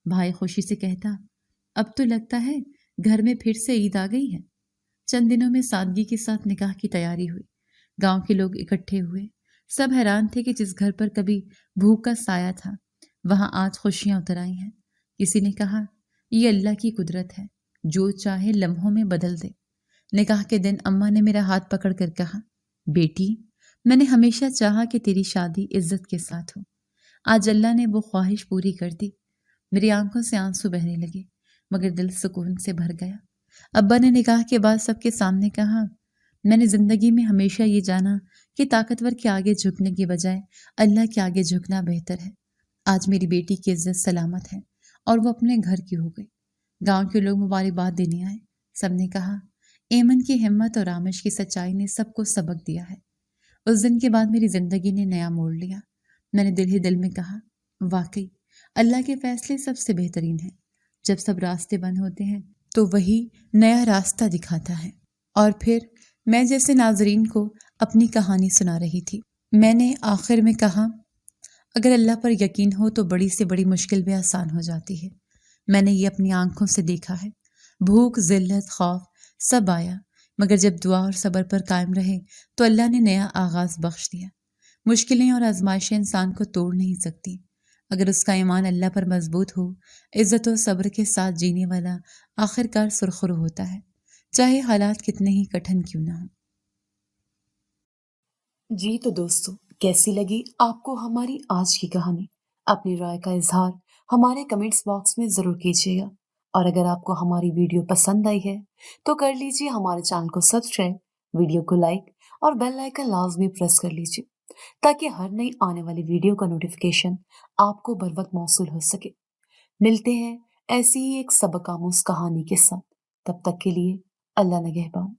بھائی خوشی سے کہتا، اب تو لگتا ہے گھر میں پھر سے عید آ گئی ہے۔ چند دنوں میں سادگی کے ساتھ نکاح کی تیاری ہوئی۔ گاؤں کے لوگ اکٹھے ہوئے۔ سب حیران تھے کہ جس گھر پر کبھی بھوک کا سایہ تھا، وہاں آج خوشیاں اتر آئی ہیں۔ کسی نے کہا، یہ اللہ کی قدرت ہے، جو چاہے لمحوں میں بدل دے۔ نکاح کے دن اماں نے میرا ہاتھ پکڑ کر کہا، بیٹی، میں نے ہمیشہ چاہا کہ تیری شادی عزت کے ساتھ ہو۔ آج اللہ نے وہ خواہش پوری کر دی۔ میری آنکھوں سے آنسو بہنے لگے، مگر دل سکون سے بھر گیا۔ ابا نے نکاح کے بعد سب کے سامنے کہا، میں نے زندگی میں ہمیشہ یہ جانا کہ طاقتور کے آگے جھکنے کی بجائے اللہ کے آگے جھکنا بہتر ہے۔ آج میری بیٹی کی عزت سلامت ہے اور وہ اپنے گھر کی ہو گئی۔ گاؤں کے لوگ مبارکباد دینے آئے۔ سب نے کہا، ایمن کی ہمت اور رامش کی سچائی نے سب کو سبق دیا ہے۔ اس دن کے بعد میری زندگی نے نیا موڑ لیا۔ میں نے دل ہی دل میں کہا، واقعی اللہ کے فیصلے سب سے بہترین ہیں۔ جب سب راستے بند ہوتے ہیں تو وہی نیا راستہ دکھاتا ہے۔ اور پھر میں جیسے ناظرین کو اپنی کہانی سنا رہی تھی، میں نے آخر میں کہا، اگر اللہ پر یقین ہو تو بڑی سے بڑی مشکل بھی آسان ہو جاتی ہے۔ میں نے یہ اپنی آنکھوں سے دیکھا ہے۔ بھوک، ذلت، خوف سب آیا، مگر جب دعا اور صبر پر قائم رہے تو اللہ نے نیا آغاز بخش دیا۔ مشکلیں اور آزمائشیں انسان کو توڑ نہیں سکتی، اگر اس کا ایمان اللہ پر مضبوط ہو۔ عزت و صبر کے ساتھ جینے والا آخرکار سرخرو ہوتا ہے، چاہے حالات کتنے ہی کٹھن کیوں نہ ہوں۔ جی تو دوستو، کیسی لگی آپ کو ہماری آج کی کہانی؟ اپنی رائے کا اظہار ہمارے کمنٹس باکس میں ضرور کیجیے گا، اور اگر آپ کو ہماری ویڈیو پسند آئی ہے تو کر لیجیے ہمارے چینل کو سبسکرائب، ویڈیو کو لائک اور بیل آئیکن لازمی پریس کر لیجیے، تاکہ ہر نئی آنے والی ویڈیو کا نوٹیفیکیشن آپ کو بر وقت موصول ہو سکے۔ ملتے ہیں ایسی ہی ایک سبق آموز کہانی کے ساتھ، تب تک کے لیے اللہ نگہبان۔